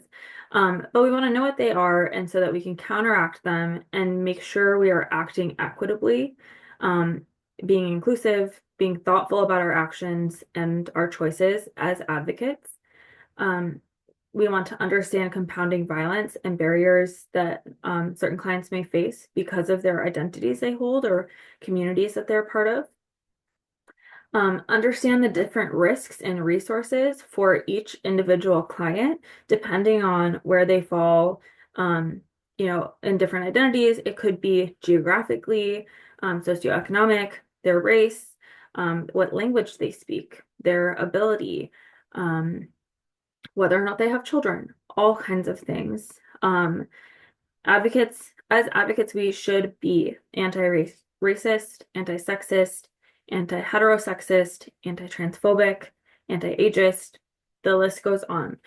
But we want to know what they are, and so that we can counteract them and make sure we are acting equitably, being inclusive, being thoughtful about our actions and our choices as advocates. We want to understand compounding violence and barriers that certain clients may face because of their identities they hold or communities that they're part of. Understand the different risks and resources for each individual client, depending on where they fall, in different identities. It could be geographically, socioeconomic, their race, what language they speak, their ability, whether or not they have children, all kinds of things. As advocates, we should be anti-racist, anti-sexist, anti-heterosexist, anti-transphobic, anti-ageist. The list goes on.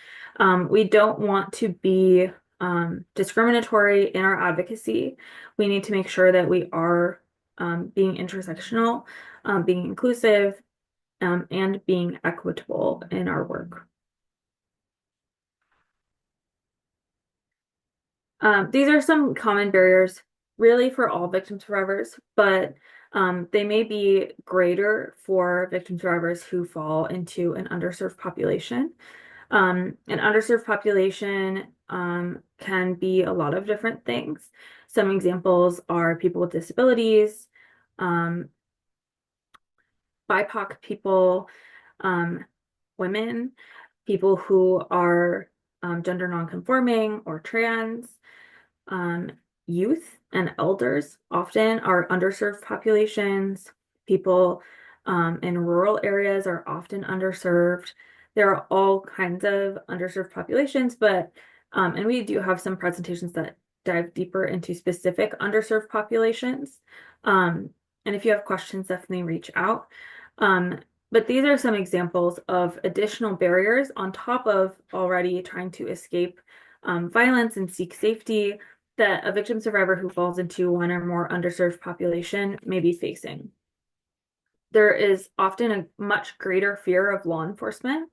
We don't want to be discriminatory in our advocacy. We need to make sure that we are being intersectional, being inclusive, and being equitable in our work. These are some common barriers really for all victim survivors, but they may be greater for victim survivors who fall into an underserved population. An underserved population can be a lot of different things. Some examples are people with disabilities, BIPOC people, women, people who are gender nonconforming or trans, youth and elders often are underserved populations. People in rural areas are often underserved. There are all kinds of underserved populations, but and we do have some presentations that dive deeper into specific underserved populations. And if you have questions, definitely reach out. But these are some examples of additional barriers on top of already trying to escape violence and seek safety that a victim survivor who falls into one or more underserved population may be facing. There is often a much greater fear of law enforcement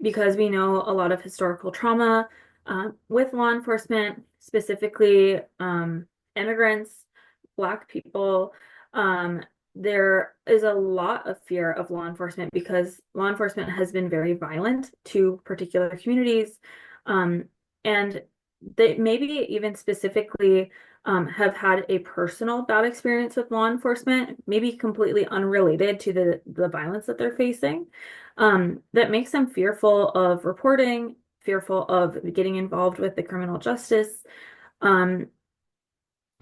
because we know a lot of historical trauma with law enforcement, specifically immigrants, Black people. There is a lot of fear of law enforcement because law enforcement has been very violent to particular communities. And they maybe even specifically have had a personal bad experience with law enforcement, maybe completely unrelated to the violence that they're facing, that makes them fearful of reporting, fearful of getting involved with the criminal justice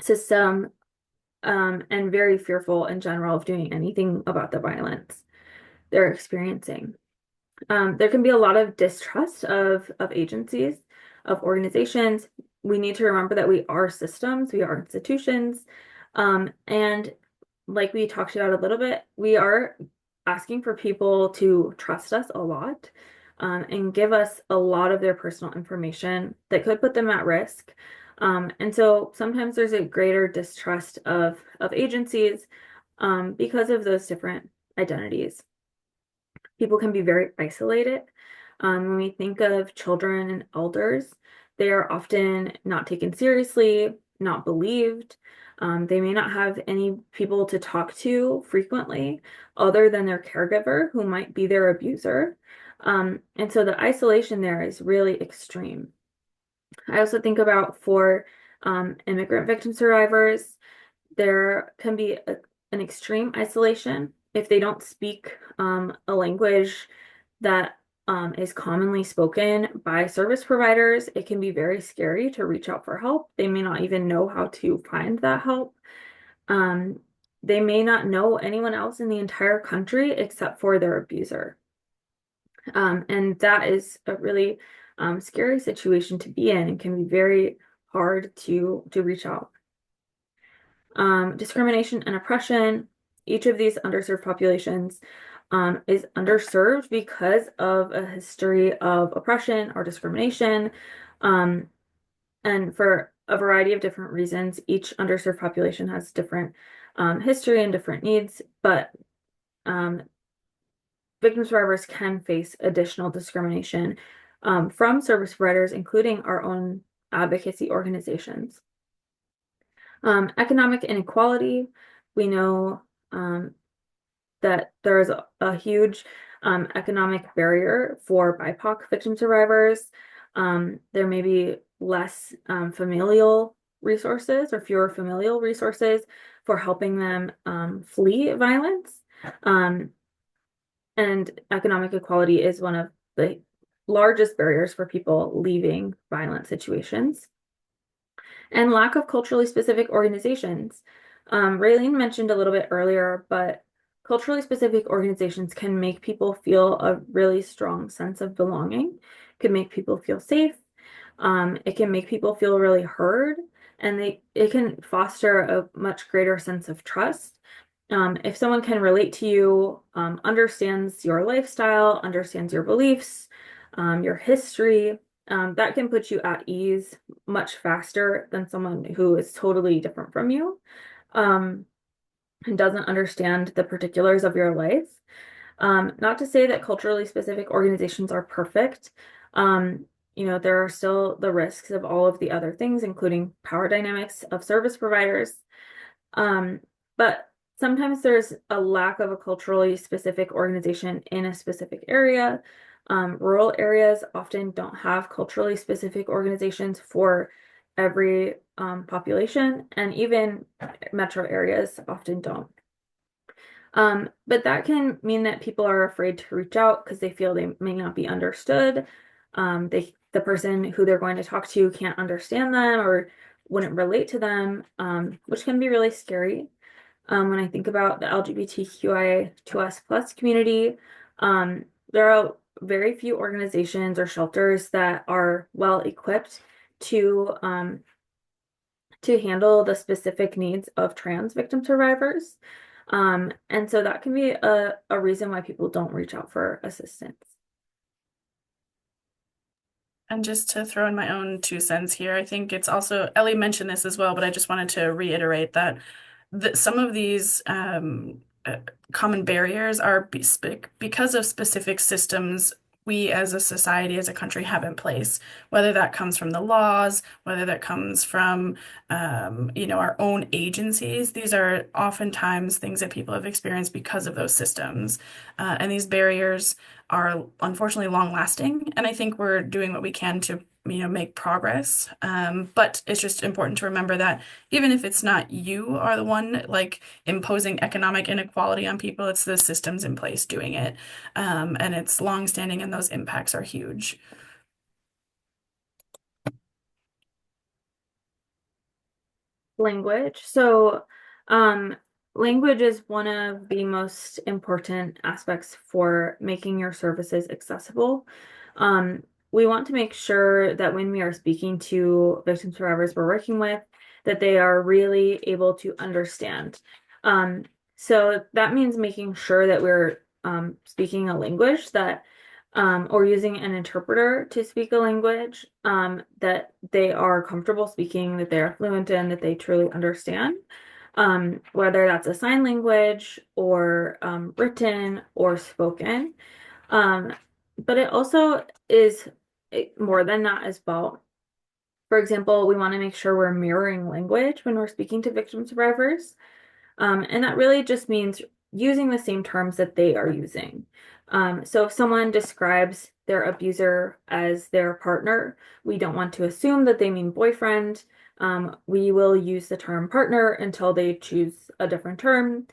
system, and very fearful in general of doing anything about the violence they're experiencing. There can be a lot of distrust of agencies, of organizations. We need to remember that we are systems, we are institutions, and like we talked about a little bit, we are asking for people to trust us a lot, and give us a lot of their personal information that could put them at risk. And so sometimes there's a greater distrust of agencies, because of those different identities. People can be very isolated. When we think of children and elders, they are often not taken seriously, not believed. They may not have any people to talk to frequently other than their caregiver, who might be their abuser. And so the isolation there is really extreme. I also think about for immigrant victim survivors, there can be an extreme isolation if they don't speak a language that is commonly spoken by service providers. It can be very scary to reach out for help. They may not even know how to find that help. They may not know anyone else in the entire country except for their abuser. And that is a really scary situation to be in and can be very hard to reach out. Discrimination and oppression. Each of these underserved populations is underserved because of a history of oppression or discrimination. And for a variety of different reasons, each underserved population has different history and different needs, but victim survivors can face additional discrimination from service providers, including our own advocacy organizations. Economic inequality. We know that there is a huge economic barrier for BIPOC victim survivors. There may be less familial resources or fewer familial resources for helping them flee violence. And economic equality is one of the largest barriers for people leaving violent situations. And lack of culturally specific organizations. Raylene mentioned a little bit earlier, but culturally specific organizations can make people feel a really strong sense of belonging, can make people feel safe. It can make people feel really heard, and it can foster a much greater sense of trust. If someone can relate to you, understands your lifestyle, understands your beliefs, your history, that can put you at ease much faster than someone who is totally different from you, and doesn't understand the particulars of your life. Not to say that culturally specific organizations are perfect. There are still the risks of all of the other things, including power dynamics of service providers. But sometimes there's a lack of a culturally specific organization in a specific area. Rural areas often don't have culturally specific organizations for every population, and even metro areas often don't. But that can mean that people are afraid to reach out because they feel they may not be understood. The person who they're going to talk to can't understand them or wouldn't relate to them, which can be really scary. When I think about the LGBTQIA2S+ community, there are very few organizations or shelters that are well equipped to handle the specific needs of trans victim survivors. And so that can be a reason why people don't reach out for assistance. And just to throw in my own 2 cents here, I think it's also, Ellie mentioned this as well, but I just wanted to reiterate that some of these common barriers are because of specific systems we as a society, as a country, have in place, whether that comes from the laws, whether that comes from our own agencies. These are oftentimes things that people have experienced because of those systems. And these barriers are unfortunately long lasting. And I think we're doing what we can to make progress. But it's just important to remember that even if it's not you are the one like imposing economic inequality on people, it's the systems in place doing it. And it's longstanding, and those impacts are huge. Language. So, language is one of the most important aspects for making your services accessible. We want to make sure that when we are speaking to victim survivors we're working with, that they are really able to understand. So that means making sure that we're speaking a language that or using an interpreter to speak a language that they are comfortable speaking, that they're fluent in, that they truly understand, whether that's a sign language or written or spoken. But it also is more than that as well. For example, we want to make sure we're mirroring language when we're speaking to victim survivors. And that really just means using the same terms that they are using. So if someone describes their abuser as their partner, we don't want to assume that they mean boyfriend. We will use the term partner until they choose a different term,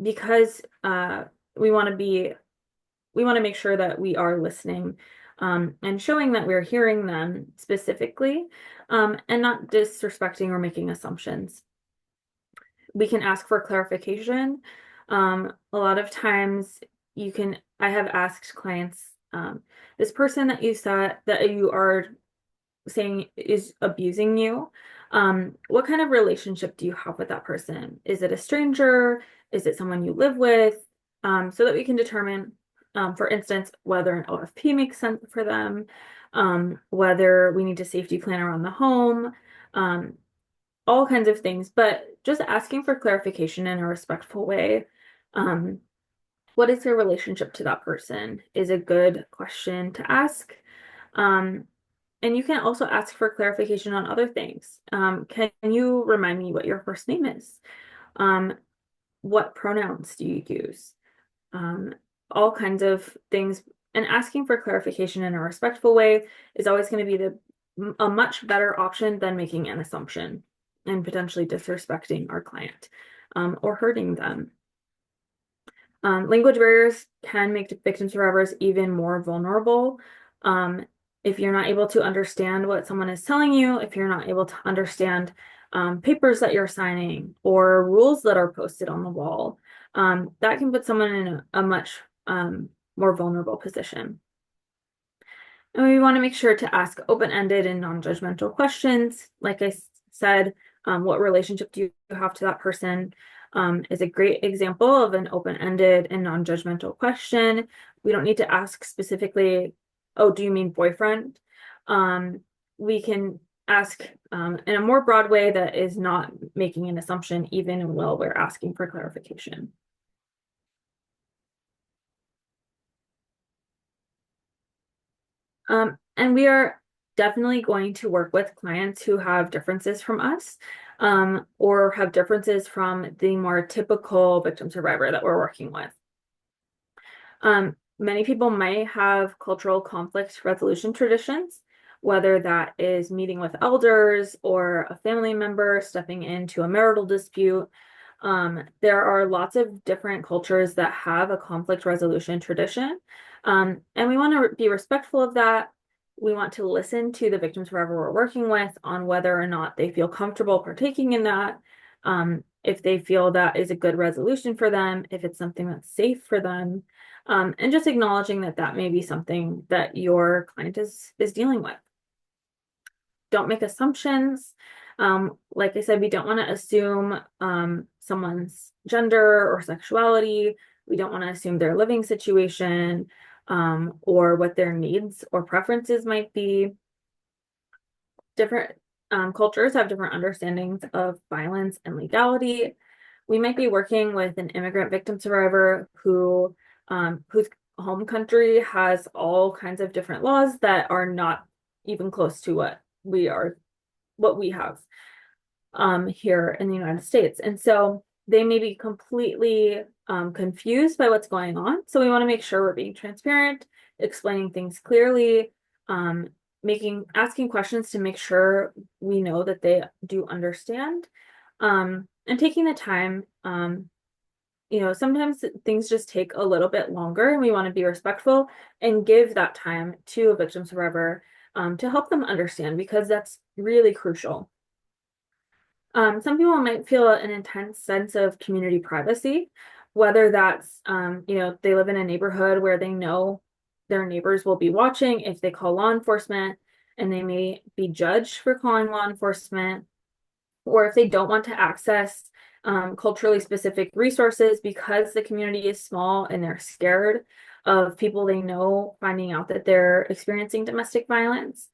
because we want to make sure that we are listening and showing that we're hearing them specifically, and not disrespecting or making assumptions. We can ask for clarification. A lot of times I have asked clients, this person that you are saying is abusing you, what kind of relationship do you have with that person? Is it a stranger? Is it someone you live with? So that we can determine, for instance, whether an OFP makes sense for them, whether we need a safety plan around the home, all kinds of things, but just asking for clarification in a respectful way. What is your relationship to that person is a good question to ask. And you can also ask for clarification on other things. Can you remind me what your first name is? What pronouns do you use? All kinds of things. And asking for clarification in a respectful way is always going to be a much better option than making an assumption and potentially disrespecting our client or hurting them. Language barriers can make victim survivors even more vulnerable. If you're not able to understand what someone is telling you, if you're not able to understand papers that you're signing or rules that are posted on the wall, that can put someone in a much more vulnerable position. And we want to make sure to ask open-ended and non-judgmental questions. Like I said, what relationship do you have to that person is a great example of an open-ended and non-judgmental question. We don't need to ask specifically, oh, do you mean boyfriend? We can ask in a more broad way that is not making an assumption, even while we're asking for clarification. And we are definitely going to work with clients who have differences from us, or have differences from the more typical victim survivor that we're working with. Many people might have cultural conflict resolution traditions, whether that is meeting with elders or a family member stepping into a marital dispute. There are lots of different cultures that have a conflict resolution tradition, and we want to be respectful of that. We want to listen to the victim survivor we're working with on whether or not they feel comfortable partaking in that, if they feel that is a good resolution for them, if it's something that's safe for them, and just acknowledging that that may be something that your client is dealing with. Don't make assumptions. Like I said, we don't want to assume someone's gender or sexuality. We don't want to assume their living situation, or what their needs or preferences might be. Different cultures have different understandings of violence and legality. We might be working with an immigrant victim survivor whose home country has all kinds of different laws that are not even close to what we have here in the United States. And so they may be completely confused by what's going on. So we want to make sure we're being transparent, explaining things clearly, asking questions to make sure we know that they do understand, and taking the time. Sometimes things just take a little bit longer, and we want to be respectful and give that time to a victim survivor to help them understand, because that's really crucial. Some people might feel an intense sense of community privacy, whether that's, they live in a neighborhood where they know their neighbors will be watching if they call law enforcement, and they may be judged for calling law enforcement, or if they don't want to access culturally specific resources because the community is small and they're scared of people they know finding out that they're experiencing domestic violence.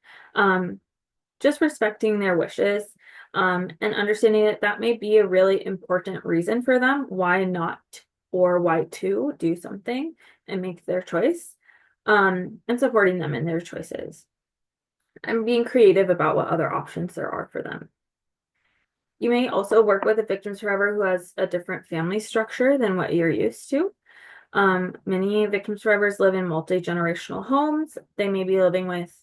Just respecting their wishes, and understanding that that may be a really important reason for them why not or why to do something and make their choice, and supporting them in their choices and being creative about what other options there are for them. You may also work with a victim survivor who has a different family structure than what you're used to. Many victim survivors live in multi-generational homes. They may be living with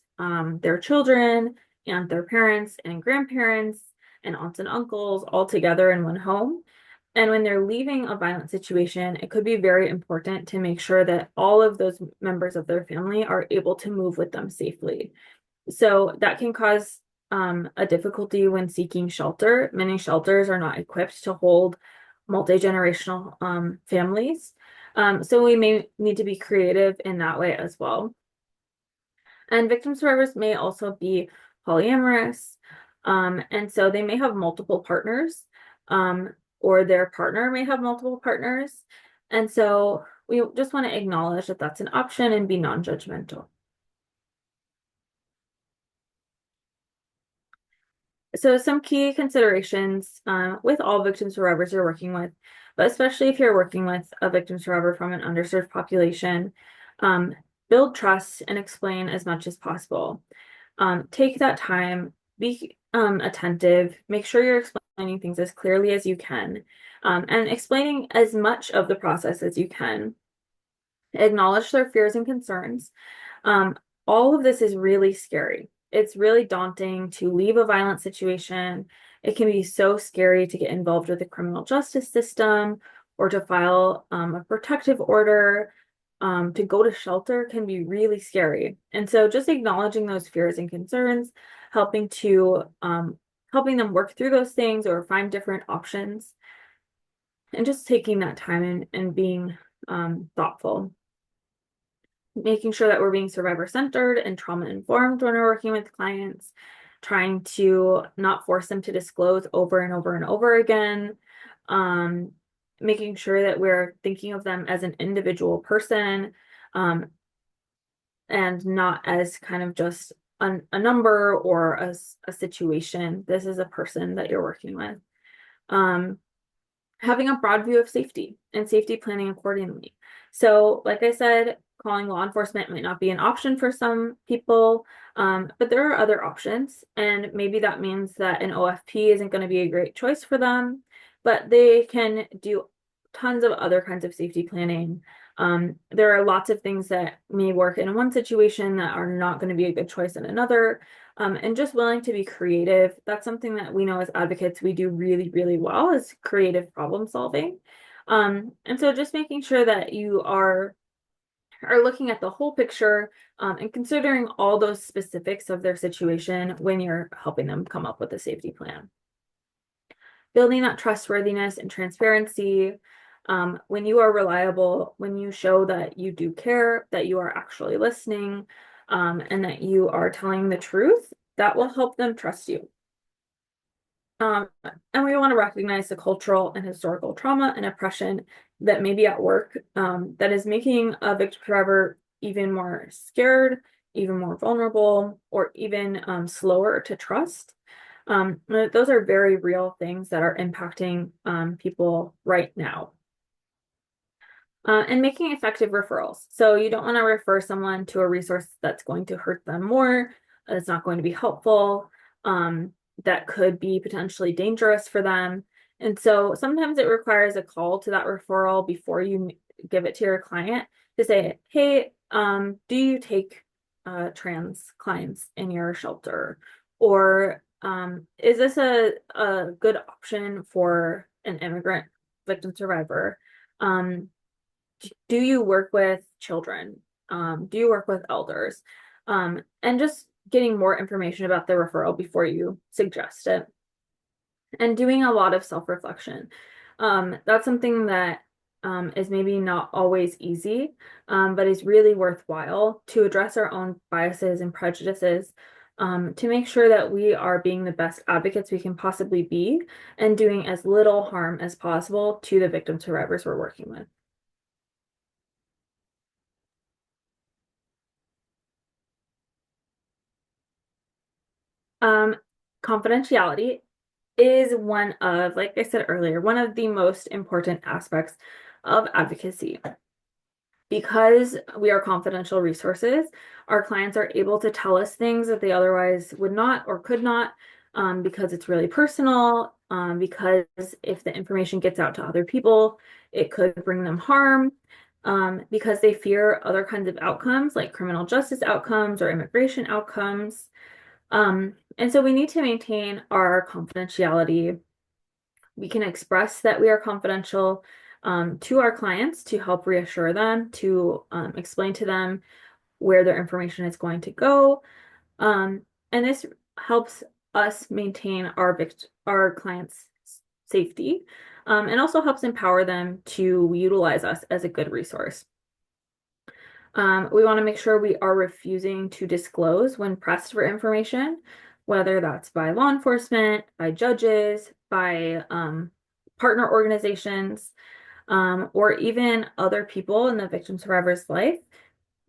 their children and their parents and grandparents and aunts and uncles all together in one home. And when they're leaving a violent situation, it could be very important to make sure that all of those members of their family are able to move with them safely. So that can cause a difficulty when seeking shelter. Many shelters are not equipped to hold multi-generational families. So we may need to be creative in that way as well. And victim survivors may also be polyamorous. And so they may have multiple partners, or their partner may have multiple partners. And so we just want to acknowledge that that's an option and be non-judgmental. So some key considerations with all victim survivors you're working with, but especially if you're working with a victim survivor from an underserved population, build trust and explain as much as possible. Take that time, be attentive, make sure you're explaining things as clearly as you can, and explaining as much of the process as you can. Acknowledge their fears and concerns. All of this is really scary. It's really daunting to leave a violent situation. It can be so scary to get involved with the criminal justice system or to file a protective order. To go to shelter can be really scary. And so just acknowledging those fears and concerns, helping them work through those things or find different options, and just taking that time and being thoughtful. Making sure that we're being survivor-centered and trauma-informed when we're working with clients, trying to not force them to disclose over and over and over again, making sure that we're thinking of them as an individual person, and not as kind of just a number or a situation. This is a person that you're working with. Having a broad view of safety and safety planning accordingly. So, like I said, calling law enforcement might not be an option for some people, but there are other options. And maybe that means that an OFP isn't going to be a great choice for them, but they can do tons of other kinds of safety planning. There are lots of things that may work in one situation that are not going to be a good choice in another. And just willing to be creative. That's something that we know as advocates we do really, really well, is creative problem solving. And so just making sure that you are looking at the whole picture, and considering all those specifics of their situation when you're helping them come up with a safety plan. Building that trustworthiness and transparency. When you are reliable, when you show that you do care, that you are actually listening, and that you are telling the truth, that will help them trust you. And we want to recognize the cultural and historical trauma and oppression that may be at work, that is making a victim survivor even more scared, even more vulnerable, or even slower to trust. Those are very real things that are impacting people right now. And making effective referrals. So you don't want to refer someone to a resource that's going to hurt them more, that's not going to be helpful, that could be potentially dangerous for them. And so sometimes it requires a call to that referral before you give it to your client to say, hey, do you take trans clients in your shelter? Or is this a good option for an immigrant victim survivor? Do you work with children? Do you work with elders? And just getting more information about the referral before you suggest it. And doing a lot of self-reflection. That's something that is maybe not always easy, but is really worthwhile to address our own biases and prejudices, to make sure that we are being the best advocates we can possibly be and doing as little harm as possible to the victim survivors we're working with. Confidentiality is one of, like I said earlier, one of the most important aspects of advocacy. Because we are confidential resources, our clients are able to tell us things that they otherwise would not or could not, because it's really personal, because if the information gets out to other people, it could bring them harm, because they fear other kinds of outcomes like criminal justice outcomes or immigration outcomes. And so we need to maintain our confidentiality. We can express that we are confidential to our clients to help reassure them, to explain to them where their information is going to go. And this helps us maintain our clients' safety, and also helps empower them to utilize us as a good resource. We want to make sure we are refusing to disclose when pressed for information, whether that's by law enforcement, by judges, by partner organizations, or even other people in the victim survivor's life.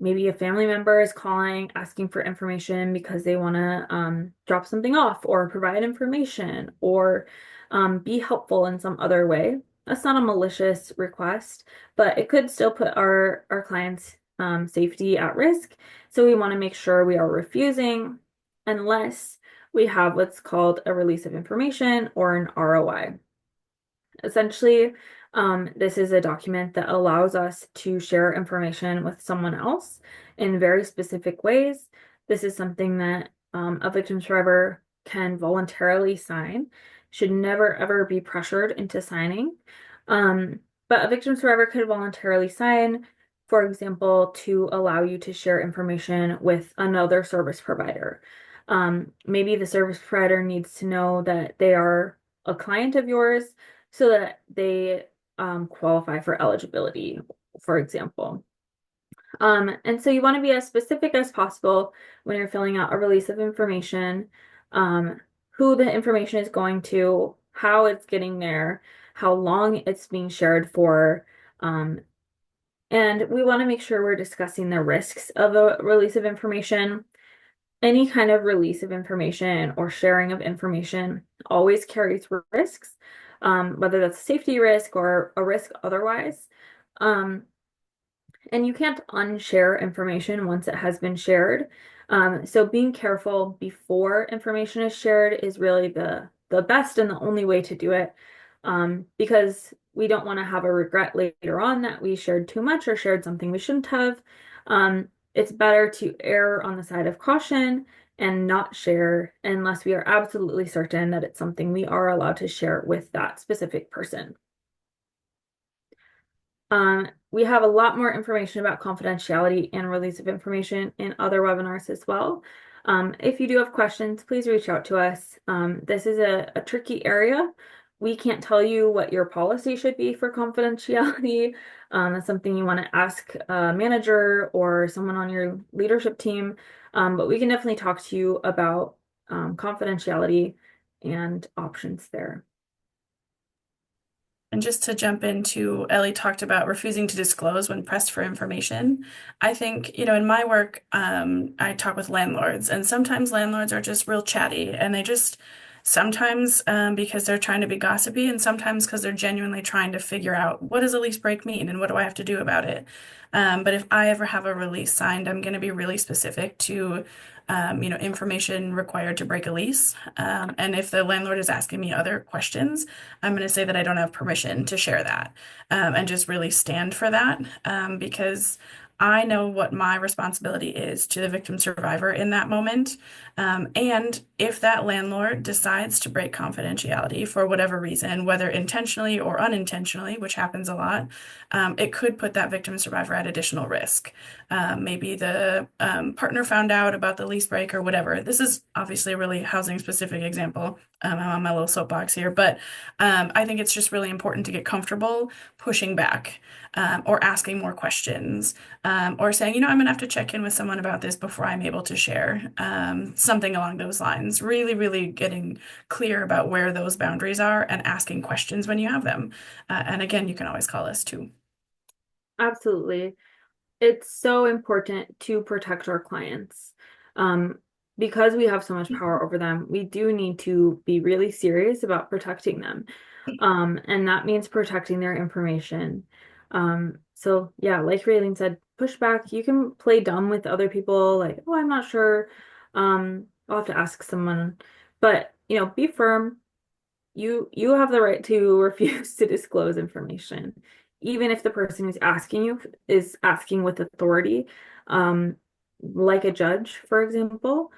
Maybe a family member is calling, asking for information because they want to drop something off or provide information or be helpful in some other way. That's not a malicious request, but it could still put our clients' safety at risk. So we want to make sure we are refusing unless we have what's called a release of information or an ROI. Essentially, this is a document that allows us to share information with someone else in very specific ways. This is something that a victim survivor can voluntarily sign, should never ever be pressured into signing. But a victim survivor could voluntarily sign, for example, to allow you to share information with another service provider. Maybe the service provider needs to know that they are a client of yours so that they qualify for eligibility, for example. And so you want to be as specific as possible when you're filling out a release of information, who the information is going to, how it's getting there, how long it's being shared for. And we want to make sure we're discussing the risks of a release of information. Any kind of release of information or sharing of information always carries risks, whether that's a safety risk or a risk otherwise. And you can't unshare information once it has been shared. So being careful before information is shared is really the best and the only way to do it, because we don't want to have a regret later on that we shared too much or shared something we shouldn't have. It's better to err on the side of caution and not share unless we are absolutely certain that it's something we are allowed to share with that specific person. We have a lot more information about confidentiality and release of information in other webinars as well. If you do have questions, please reach out to us. This is a tricky area. We can't tell you what your policy should be for confidentiality. That's something you want to ask a manager or someone on your leadership team. But we can definitely talk to you about confidentiality and options there. And just to jump into, Ellie talked about refusing to disclose when pressed for information. I think, in my work, I talk with landlords, and sometimes landlords are just real chatty, and they just sometimes because they're trying to be gossipy, and sometimes because they're genuinely trying to figure out what does a lease break mean and what do I have to do about it. But if I ever have a release signed, I'm going to be really specific to information required to break a lease. And if the landlord is asking me other questions, I'm going to say that I don't have permission to share that, and just really stand for that, because I know what my responsibility is to the victim survivor in that moment. And if that landlord decides to break confidentiality for whatever reason, whether intentionally or unintentionally, which happens a lot, it could put that victim survivor at additional risk. Maybe the partner found out about the lease break or whatever. This is obviously a really housing specific example. I'm on my little soapbox here, but I think it's just really important to get comfortable pushing back, or asking more questions, or saying, I'm going to have to check in with someone about this before I'm able to share, something along those lines. Really, really getting clear about where those boundaries are and asking questions when you have them. And again, you can always call us too. Absolutely. It's so important to protect our clients. Um, because we have so much power over them, we do need to be really serious about protecting them. And that means protecting their information. So yeah, like Raylene said, push back. You can play dumb with other people, like, oh, I'm not sure. I'll have to ask someone. But be firm. You have the right to refuse to disclose information, even if the person who's asking you is asking with authority, um, like a judge, for example.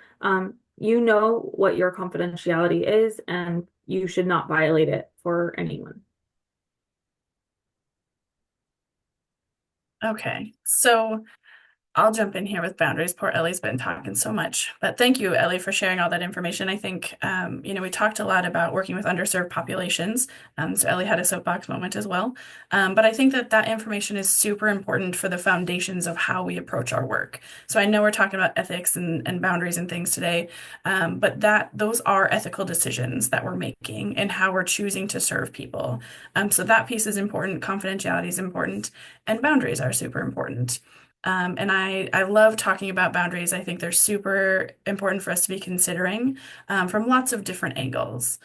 You know what your confidentiality is, and you should not violate it for anyone. Okay, so I'll jump in here with boundaries. Poor Ellie's been talking so much, but thank you, Ellie, for sharing all that information. I think, we talked a lot about working with underserved populations. So Ellie had a soapbox moment as well. But I think that that information is super important for the foundations of how we approach our work. So I know we're talking about ethics and boundaries and things today, but those are ethical decisions that we're making and how we're choosing to serve people. So that piece is important. Confidentiality is important, and boundaries are super important. And I love talking about boundaries. I think they're super important for us to be considering, from lots of different angles.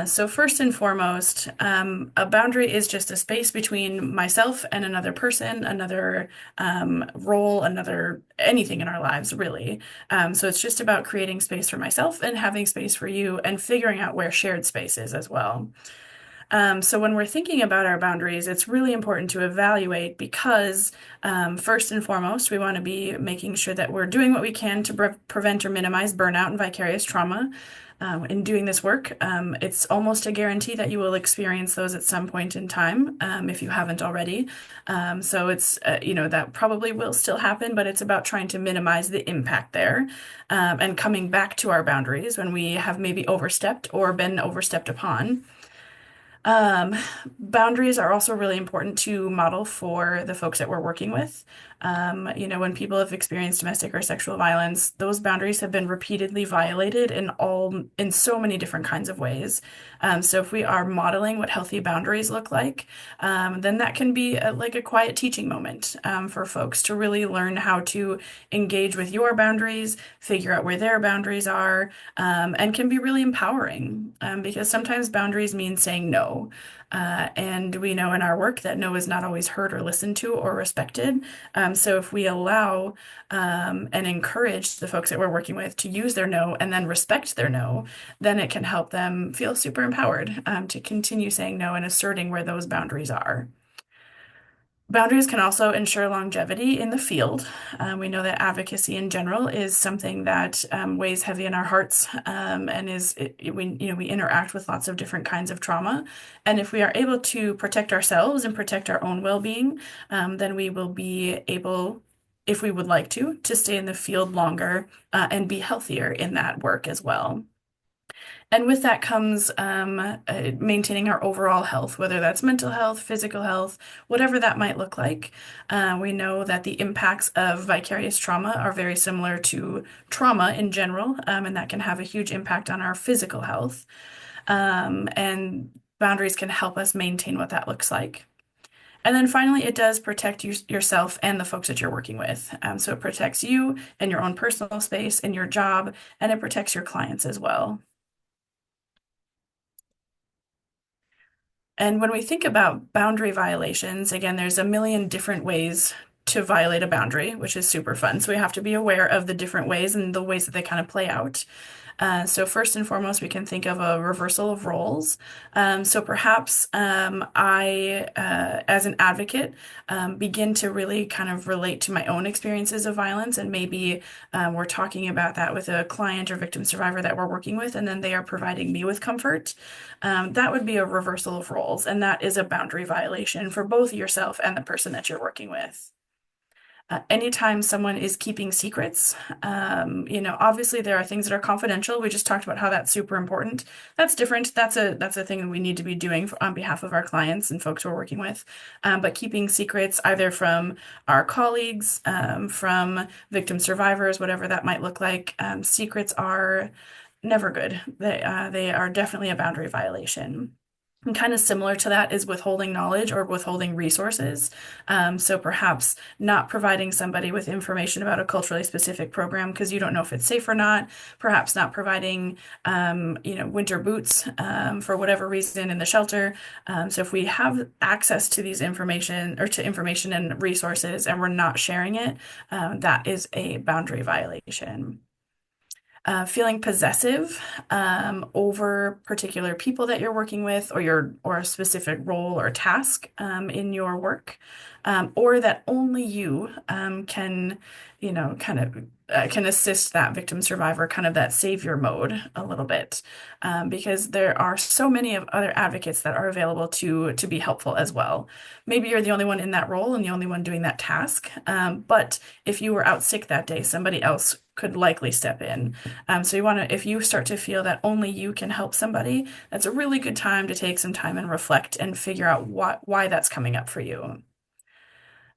So first and foremost, a boundary is just a space between myself and another person, another role, another anything in our lives, really. So it's just about creating space for myself and having space for you and figuring out where shared space is as well. So when we're thinking about our boundaries, it's really important to evaluate because, first and foremost, we want to be making sure that we're doing what we can to prevent or minimize burnout and vicarious trauma. In doing this work, it's almost a guarantee that you will experience those at some point in time, if you haven't already. So it's, that probably will still happen, but it's about trying to minimize the impact there, and coming back to our boundaries when we have maybe overstepped or been overstepped upon. Um, Boundaries are also really important to model for the folks that we're working with. When people have experienced domestic or sexual violence, those boundaries have been repeatedly violated in so many different kinds of ways. So if we are modeling what healthy boundaries look like, then that can be like a quiet teaching moment, for folks to really learn how to engage with your boundaries, figure out where their boundaries are, and can be really empowering, because sometimes boundaries mean saying no. And we know in our work that no is not always heard or listened to or respected. So if we allow, and encourage the folks that we're working with to use their no and then respect their no, then it can help them feel super empowered, to continue saying no and asserting where those boundaries are. Boundaries can also ensure longevity in the field. We know that advocacy in general is something that, weighs heavy in our hearts, and we interact with lots of different kinds of trauma. And if we are able to protect ourselves and protect our own well-being, then we will be able, if we would like to stay in the field longer, and be healthier in that work as well. And with that comes, maintaining our overall health, whether that's mental health, physical health, whatever that might look like. We know that the impacts of vicarious trauma are very similar to trauma in general, and that can have a huge impact on our physical health. And boundaries can help us maintain what that looks like. And then finally, it does protect yourself and the folks that you're working with. So it protects you and your own personal space and your job, and it protects your clients as well. And when we think about boundary violations, again, there's a million different ways to violate a boundary, which is super fun. So we have to be aware of the different ways and the ways that they kind of play out. So first and foremost, we can think of a reversal of roles. So perhaps, I, as an advocate, begin to really kind of relate to my own experiences of violence, and maybe, we're talking about that with a client or victim survivor that we're working with, and then they are providing me with comfort. That would be a reversal of roles, and that is a boundary violation for both yourself and the person that you're working with. Anytime someone is keeping secrets, obviously there are things that are confidential. We just talked about how that's super important. That's different. That's a thing that we need to be doing on behalf of our clients and folks we're working with. But keeping secrets either from our colleagues, from victim survivors, whatever that might look like, secrets are never good. They are definitely a boundary violation. And kind of similar to that is withholding knowledge or withholding resources. So perhaps not providing somebody with information about a culturally specific program because you don't know if it's safe or not. Perhaps not providing, winter boots for whatever reason in the shelter. So if we have access to these information or to information and resources and we're not sharing it, that is a boundary violation. Feeling possessive over particular people that you're working with or a specific role or task in your work, or that only you can, can assist that victim survivor, kind of that savior mode a little bit, because there are so many of other advocates that are available to be helpful as well. Maybe you're the only one in that role and the only one doing that task, but if you were out sick that day, somebody else could likely step in. So if you start to feel that only you can help somebody, that's a really good time to take some time and reflect and figure out why that's coming up for you.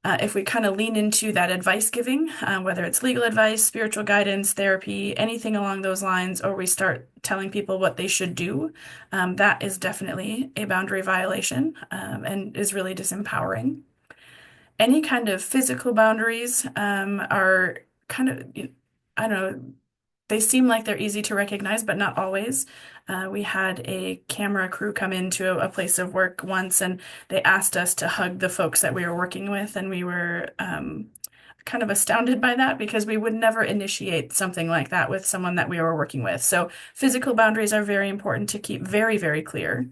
If we kind of lean into that advice giving, whether it's legal advice, spiritual guidance, therapy, anything along those lines, or we start telling people what they should do, that is definitely a boundary violation, and is really disempowering. Any kind of physical boundaries are kind of, I don't know, they seem like they're easy to recognize, but not always. We had a camera crew come into a place of work once, and they asked us to hug the folks that we were working with, and we were kind of astounded by that because we would never initiate something like that with someone that we were working with. So physical boundaries are very important to keep very, very clear.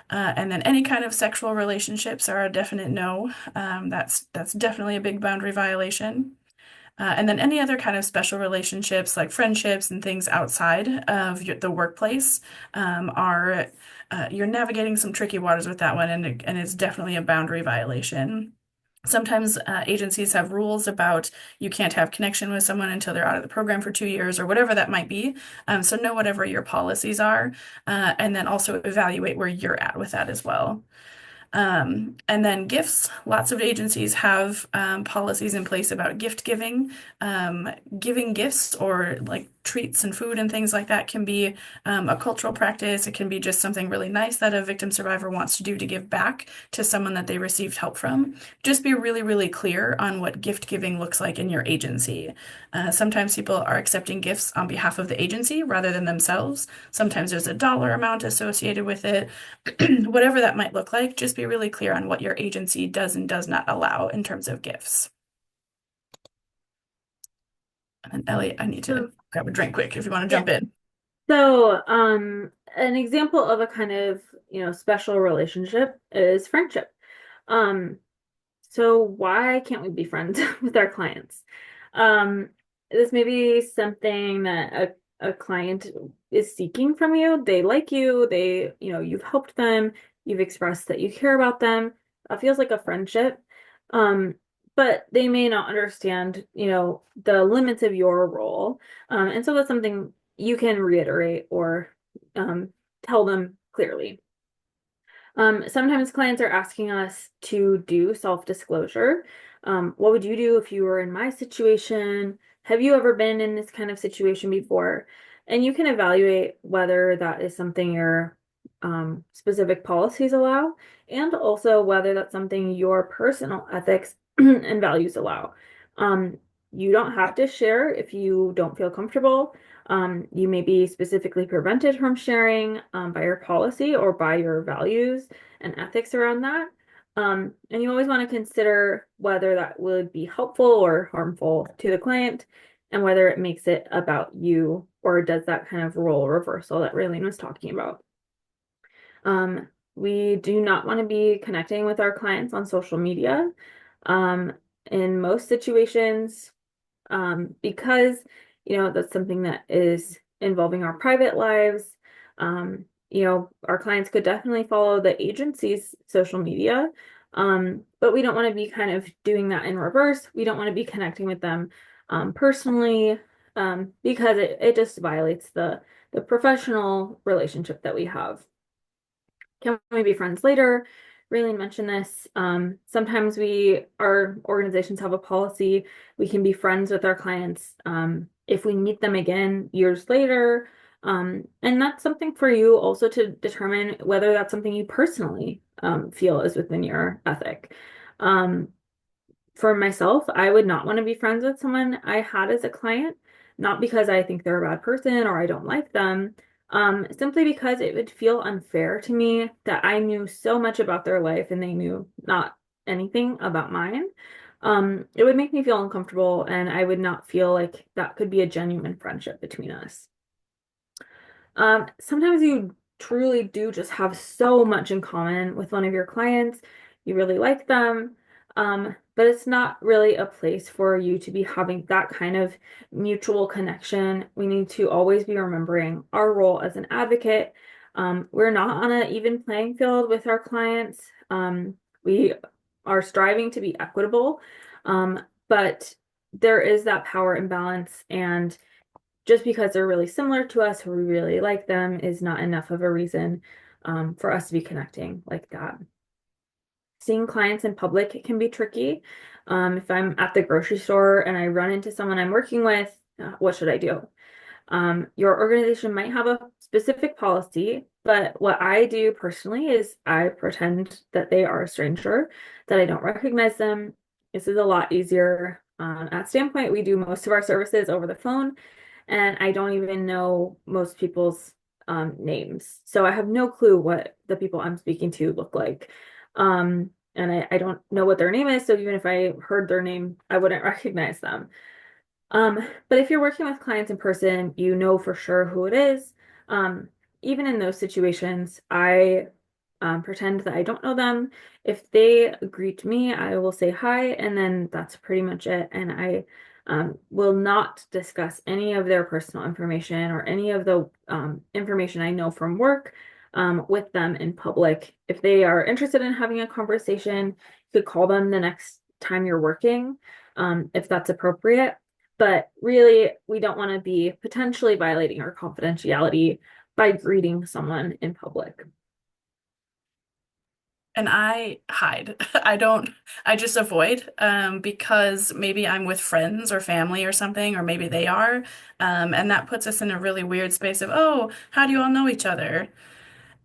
And then any kind of sexual relationships are a definite no. That's definitely a big boundary violation. And then any other kind of special relationships like friendships and things outside of the workplace are you're navigating some tricky waters with that one, and it's definitely a boundary violation. Sometimes agencies have rules about you can't have connection with someone until they're out of the program for 2 years or whatever that might be. So know whatever your policies are, and then also evaluate where you're at with that as well. And then gifts. Lots of agencies have policies in place about gift giving. Giving gifts or like treats and food and things like that can be a cultural practice. It can be just something really nice that a victim survivor wants to do to give back to someone that they received help from. Just be really, really clear on what gift giving looks like in your agency. Sometimes people are accepting gifts on behalf of the agency rather than themselves. Sometimes there's a dollar amount associated with it. Whatever that might look like, just be really clear on what your agency does and does not allow in terms of gifts. And Ellie, I need to grab a drink quick if you want to jump in. So, an example of a kind of, special relationship is friendship. So why can't we be friends with our clients? This may be something that a client is seeking from you. They like you, you've helped them, you've expressed that you care about them. It feels like a friendship. But they may not understand, the limits of your role. And so that's something you can reiterate or tell them clearly. Sometimes clients are asking us to do self-disclosure. What would you do if you were in my situation? Have you ever been in this kind of situation before? And you can evaluate whether that is something your specific policies allow, and also whether that's something your personal ethics and values allow. You don't have to share if you don't feel comfortable. You may be specifically prevented from sharing by your policy or by your values and ethics around that. And you always want to consider whether that would be helpful or harmful to the client and whether it makes it about you or does that kind of role reversal that Raylene was talking about. We do not want to be connecting with our clients on social media. In most situations, because that's something that is involving our private lives. Our clients could definitely follow the agency's social media, but we don't want to be kind of doing that in reverse. We don't want to be connecting with them personally, because it just violates the professional relationship that we have. Can we be friends later? Raylene mentioned this. Sometimes our organizations have a policy. We can be friends with our clients if we meet them again years later. And that's something for you also to determine whether that's something you personally feel is within your ethic. For myself, I would not want to be friends with someone I had as a client, not because I think they're a bad person or I don't like them, simply because it would feel unfair to me that I knew so much about their life and they knew not anything about mine. It would make me feel uncomfortable, and I would not feel like that could be a genuine friendship between us. Sometimes you truly do just have so much in common with one of your clients. You really like them, but it's not really a place for you to be having that kind of mutual connection. We need to always be remembering our role as an advocate. We're not on an even playing field with our clients. We are striving to be equitable, but there is that power imbalance, and just because they're really similar to us or we really like them is not enough of a reason for us to be connecting like that. Seeing clients in public can be tricky. If I'm at the grocery store and I run into someone I'm working with, what should I do? Your organization might have a specific policy, but what I do personally is I pretend that they are a stranger, that I don't recognize them. This is a lot easier. At Standpoint, we do most of our services over the phone, and I don't even know most people's names. So I have no clue what the people I'm speaking to look like. And I don't know what their name is, so even if I heard their name, I wouldn't recognize them. But if you're working with clients in person, you know for sure who it is. Even in those situations, I pretend that I don't know them. If they greet me, I will say hi, and then that's pretty much it. And I will not discuss any of their personal information or any of the information I know from work with them in public. If they are interested in having a conversation, you could call them the next time you're working, if that's appropriate. But really, we don't want to be potentially violating our confidentiality by greeting someone in public. And I hide. I just avoid because maybe I'm with friends or family or something, or maybe they are. And that puts us in a really weird space of, oh, how do you all know each other?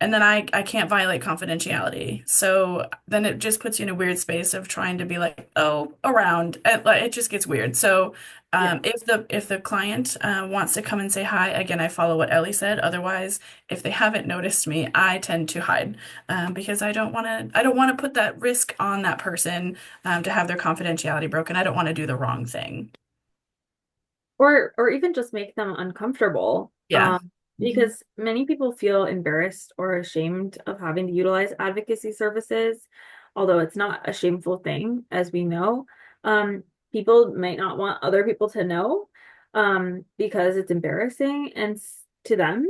And then I can't violate confidentiality. So then it just puts you in a weird space of trying to be like, oh, around. It just gets weird. So Yeah. if the client wants to come and say hi, again, I follow what Ellie said. Otherwise, if they haven't noticed me, I tend to hide because I don't want to put that risk on that person to have their confidentiality broken. I don't want to do the wrong thing. Or even just make them uncomfortable. Yeah. Because many people feel embarrassed or ashamed of having to utilize advocacy services, although it's not a shameful thing, as we know. People might not want other people to know because it's embarrassing and to them.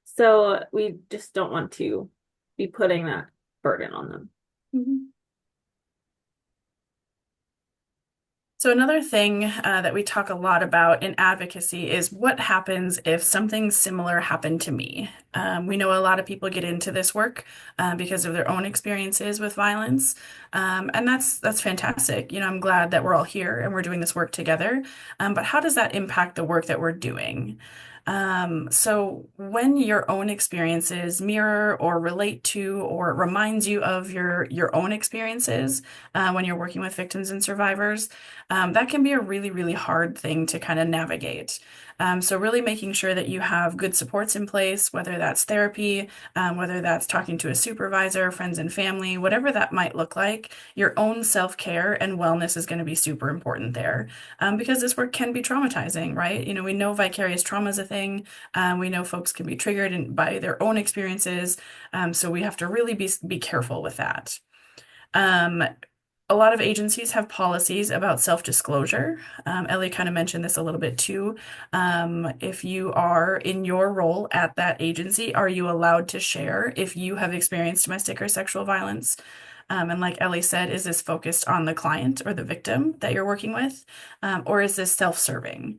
So we just don't want to be putting that burden on them. Mhm. So another thing that we talk a lot about in advocacy is what happens if something similar happened to me. We know a lot of people get into this work because of their own experiences with violence, and that's fantastic. I'm glad that we're all here and we're doing this work together. But how does that impact the work that we're doing? So when your own experiences mirror or relate to or reminds you of your own experiences when you're working with victims and survivors, that can be a really, really hard thing to kind of navigate. So really making sure that you have good supports in place, whether that's therapy, whether that's talking to a supervisor, friends and family, whatever that might look like, your own self-care and wellness is going to be super important there. Because this work can be traumatizing, right? We know vicarious trauma is a thing. We know folks can be triggered by their own experiences. So we have to really be careful with that. Um, a lot of agencies have policies about self-disclosure. Ellie kind of mentioned this a little bit too. If you are in your role at that agency, are you allowed to share if you have experienced domestic or sexual violence? And like Ellie said, is this focused on the client or the victim that you're working with? Or is this self-serving?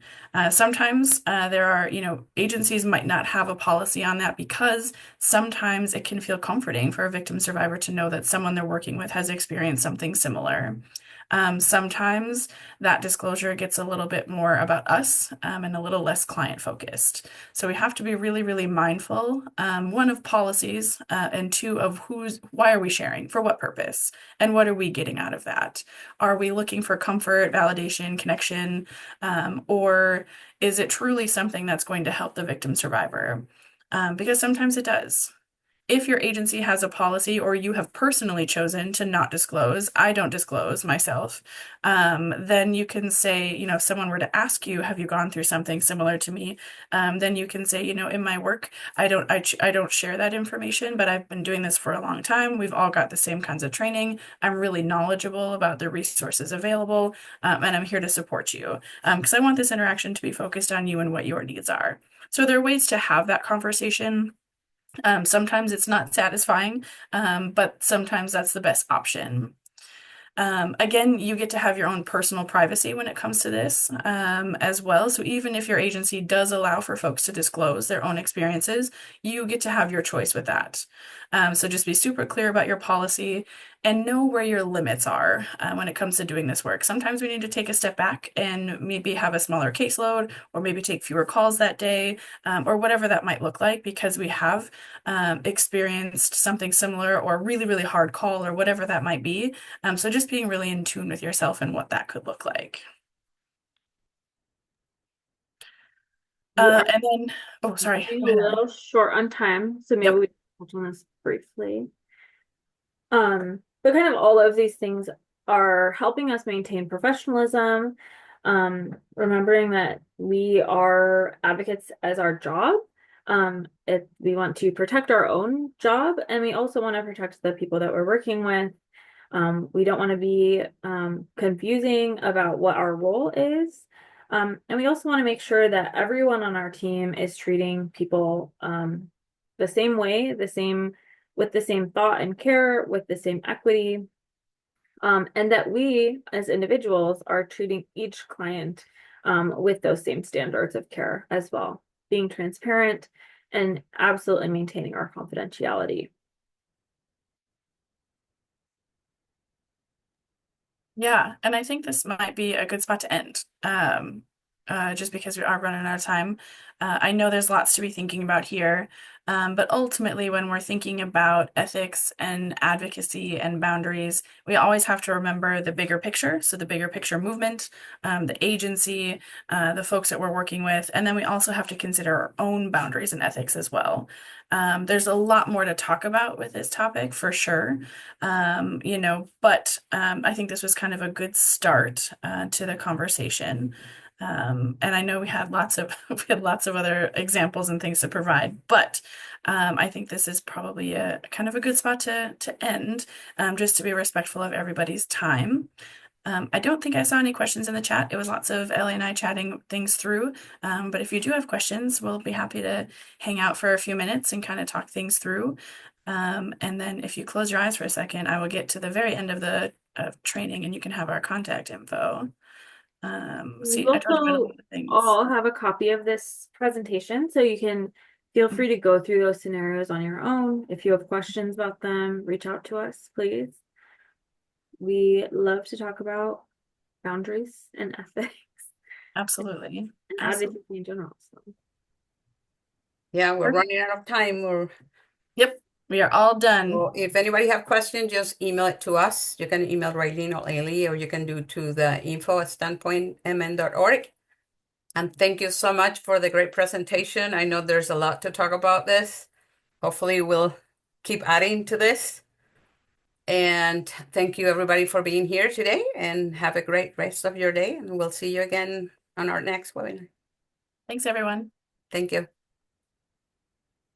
Sometimes there are, agencies might not have a policy on that because sometimes it can feel comforting for a victim survivor to know that someone they're working with has experienced something similar. Sometimes that disclosure gets a little bit more about us and a little less client focused. So we have to be really, really mindful, one, of policies, and two, of why are we sharing, for what purpose, and what are we getting out of that? Are we looking for comfort, validation, connection, or is it truly something that's going to help the victim survivor? Because sometimes it does. If your agency has a policy or you have personally chosen to not disclose, I don't disclose myself, then you can say, if someone were to ask you, have you gone through something similar to me? Then you can say, in my work, I don't share that information, but I've been doing this for a long time. We've all got the same kinds of training. I'm really knowledgeable about the resources available, and I'm here to support you because I want this interaction to be focused on you and what your needs are. So there are ways to have that conversation. Sometimes it's not satisfying, but sometimes that's the best option. Again, you get to have your own personal privacy when it comes to this as well. So even if your agency does allow for folks to disclose their own experiences, you get to have your choice with that. So just be super clear about your policy and know where your limits are when it comes to doing this work. Sometimes we need to take a step back and maybe have a smaller caseload or maybe take fewer calls that day or whatever that might look like because we have experienced something similar or a really, really hard call or whatever that might be. So just being really in tune with yourself and what that could look like. And then, oh, sorry. Running Go a ahead, Ellie. little short on time, so maybe Yep. we can touch on this briefly. But kind of all of these things are helping us maintain professionalism, remembering that we are advocates as our job. If we want to protect our own job, and we also want to protect the people that we're working with. We don't want to be confusing about what our role is. And we also want to make sure that everyone on our team is treating people the same way, with the same thought and care, with the same equity, and that we as individuals are treating each client with those same standards of care as well, being transparent and absolutely maintaining our confidentiality. Yeah, and I think this might be a good spot to end. Just because we are running out of time. I know there's lots to be thinking about here, but ultimately, when we're thinking about ethics and advocacy and boundaries, we always have to remember the bigger picture. So, the bigger picture movement, the agency, the folks that we're working with, and then we also have to consider our own boundaries and ethics as well. There's a lot more to talk about with this topic for sure, but I think this was kind of a good start to the conversation. And I know we had lots of other examples and things to provide, but I think this is probably a kind of a good spot to end, just to be respectful of everybody's time. I don't think I saw any questions in the chat. It was lots of Ellie and I chatting things through. But if you do have questions, we'll be happy to hang out for a few minutes and kind of talk things through. And then if you close your eyes for a second, I will get to the very end of the training and you can have our contact info. We I told you about a also lot of things. all have a copy of this presentation, so you can feel free to go through those scenarios on your own. If you have questions about them, reach out to us, please. We love to talk about boundaries and ethics Absolutely. and Absolutely. advocacy in general. So. Yeah, we're Perfect. running out of time. Yep, we are all done. So if anybody have questions, just email it to us. You can email Raylene or Ailey, or you can do to the info@standpointmn.org. And thank you so much for the great presentation. I know there's a lot to talk about this. Hopefully we'll keep adding to this. And thank you everybody for being here today and have a great rest of your day. And we'll see you again on our next webinar. Thanks, everyone. Thank you.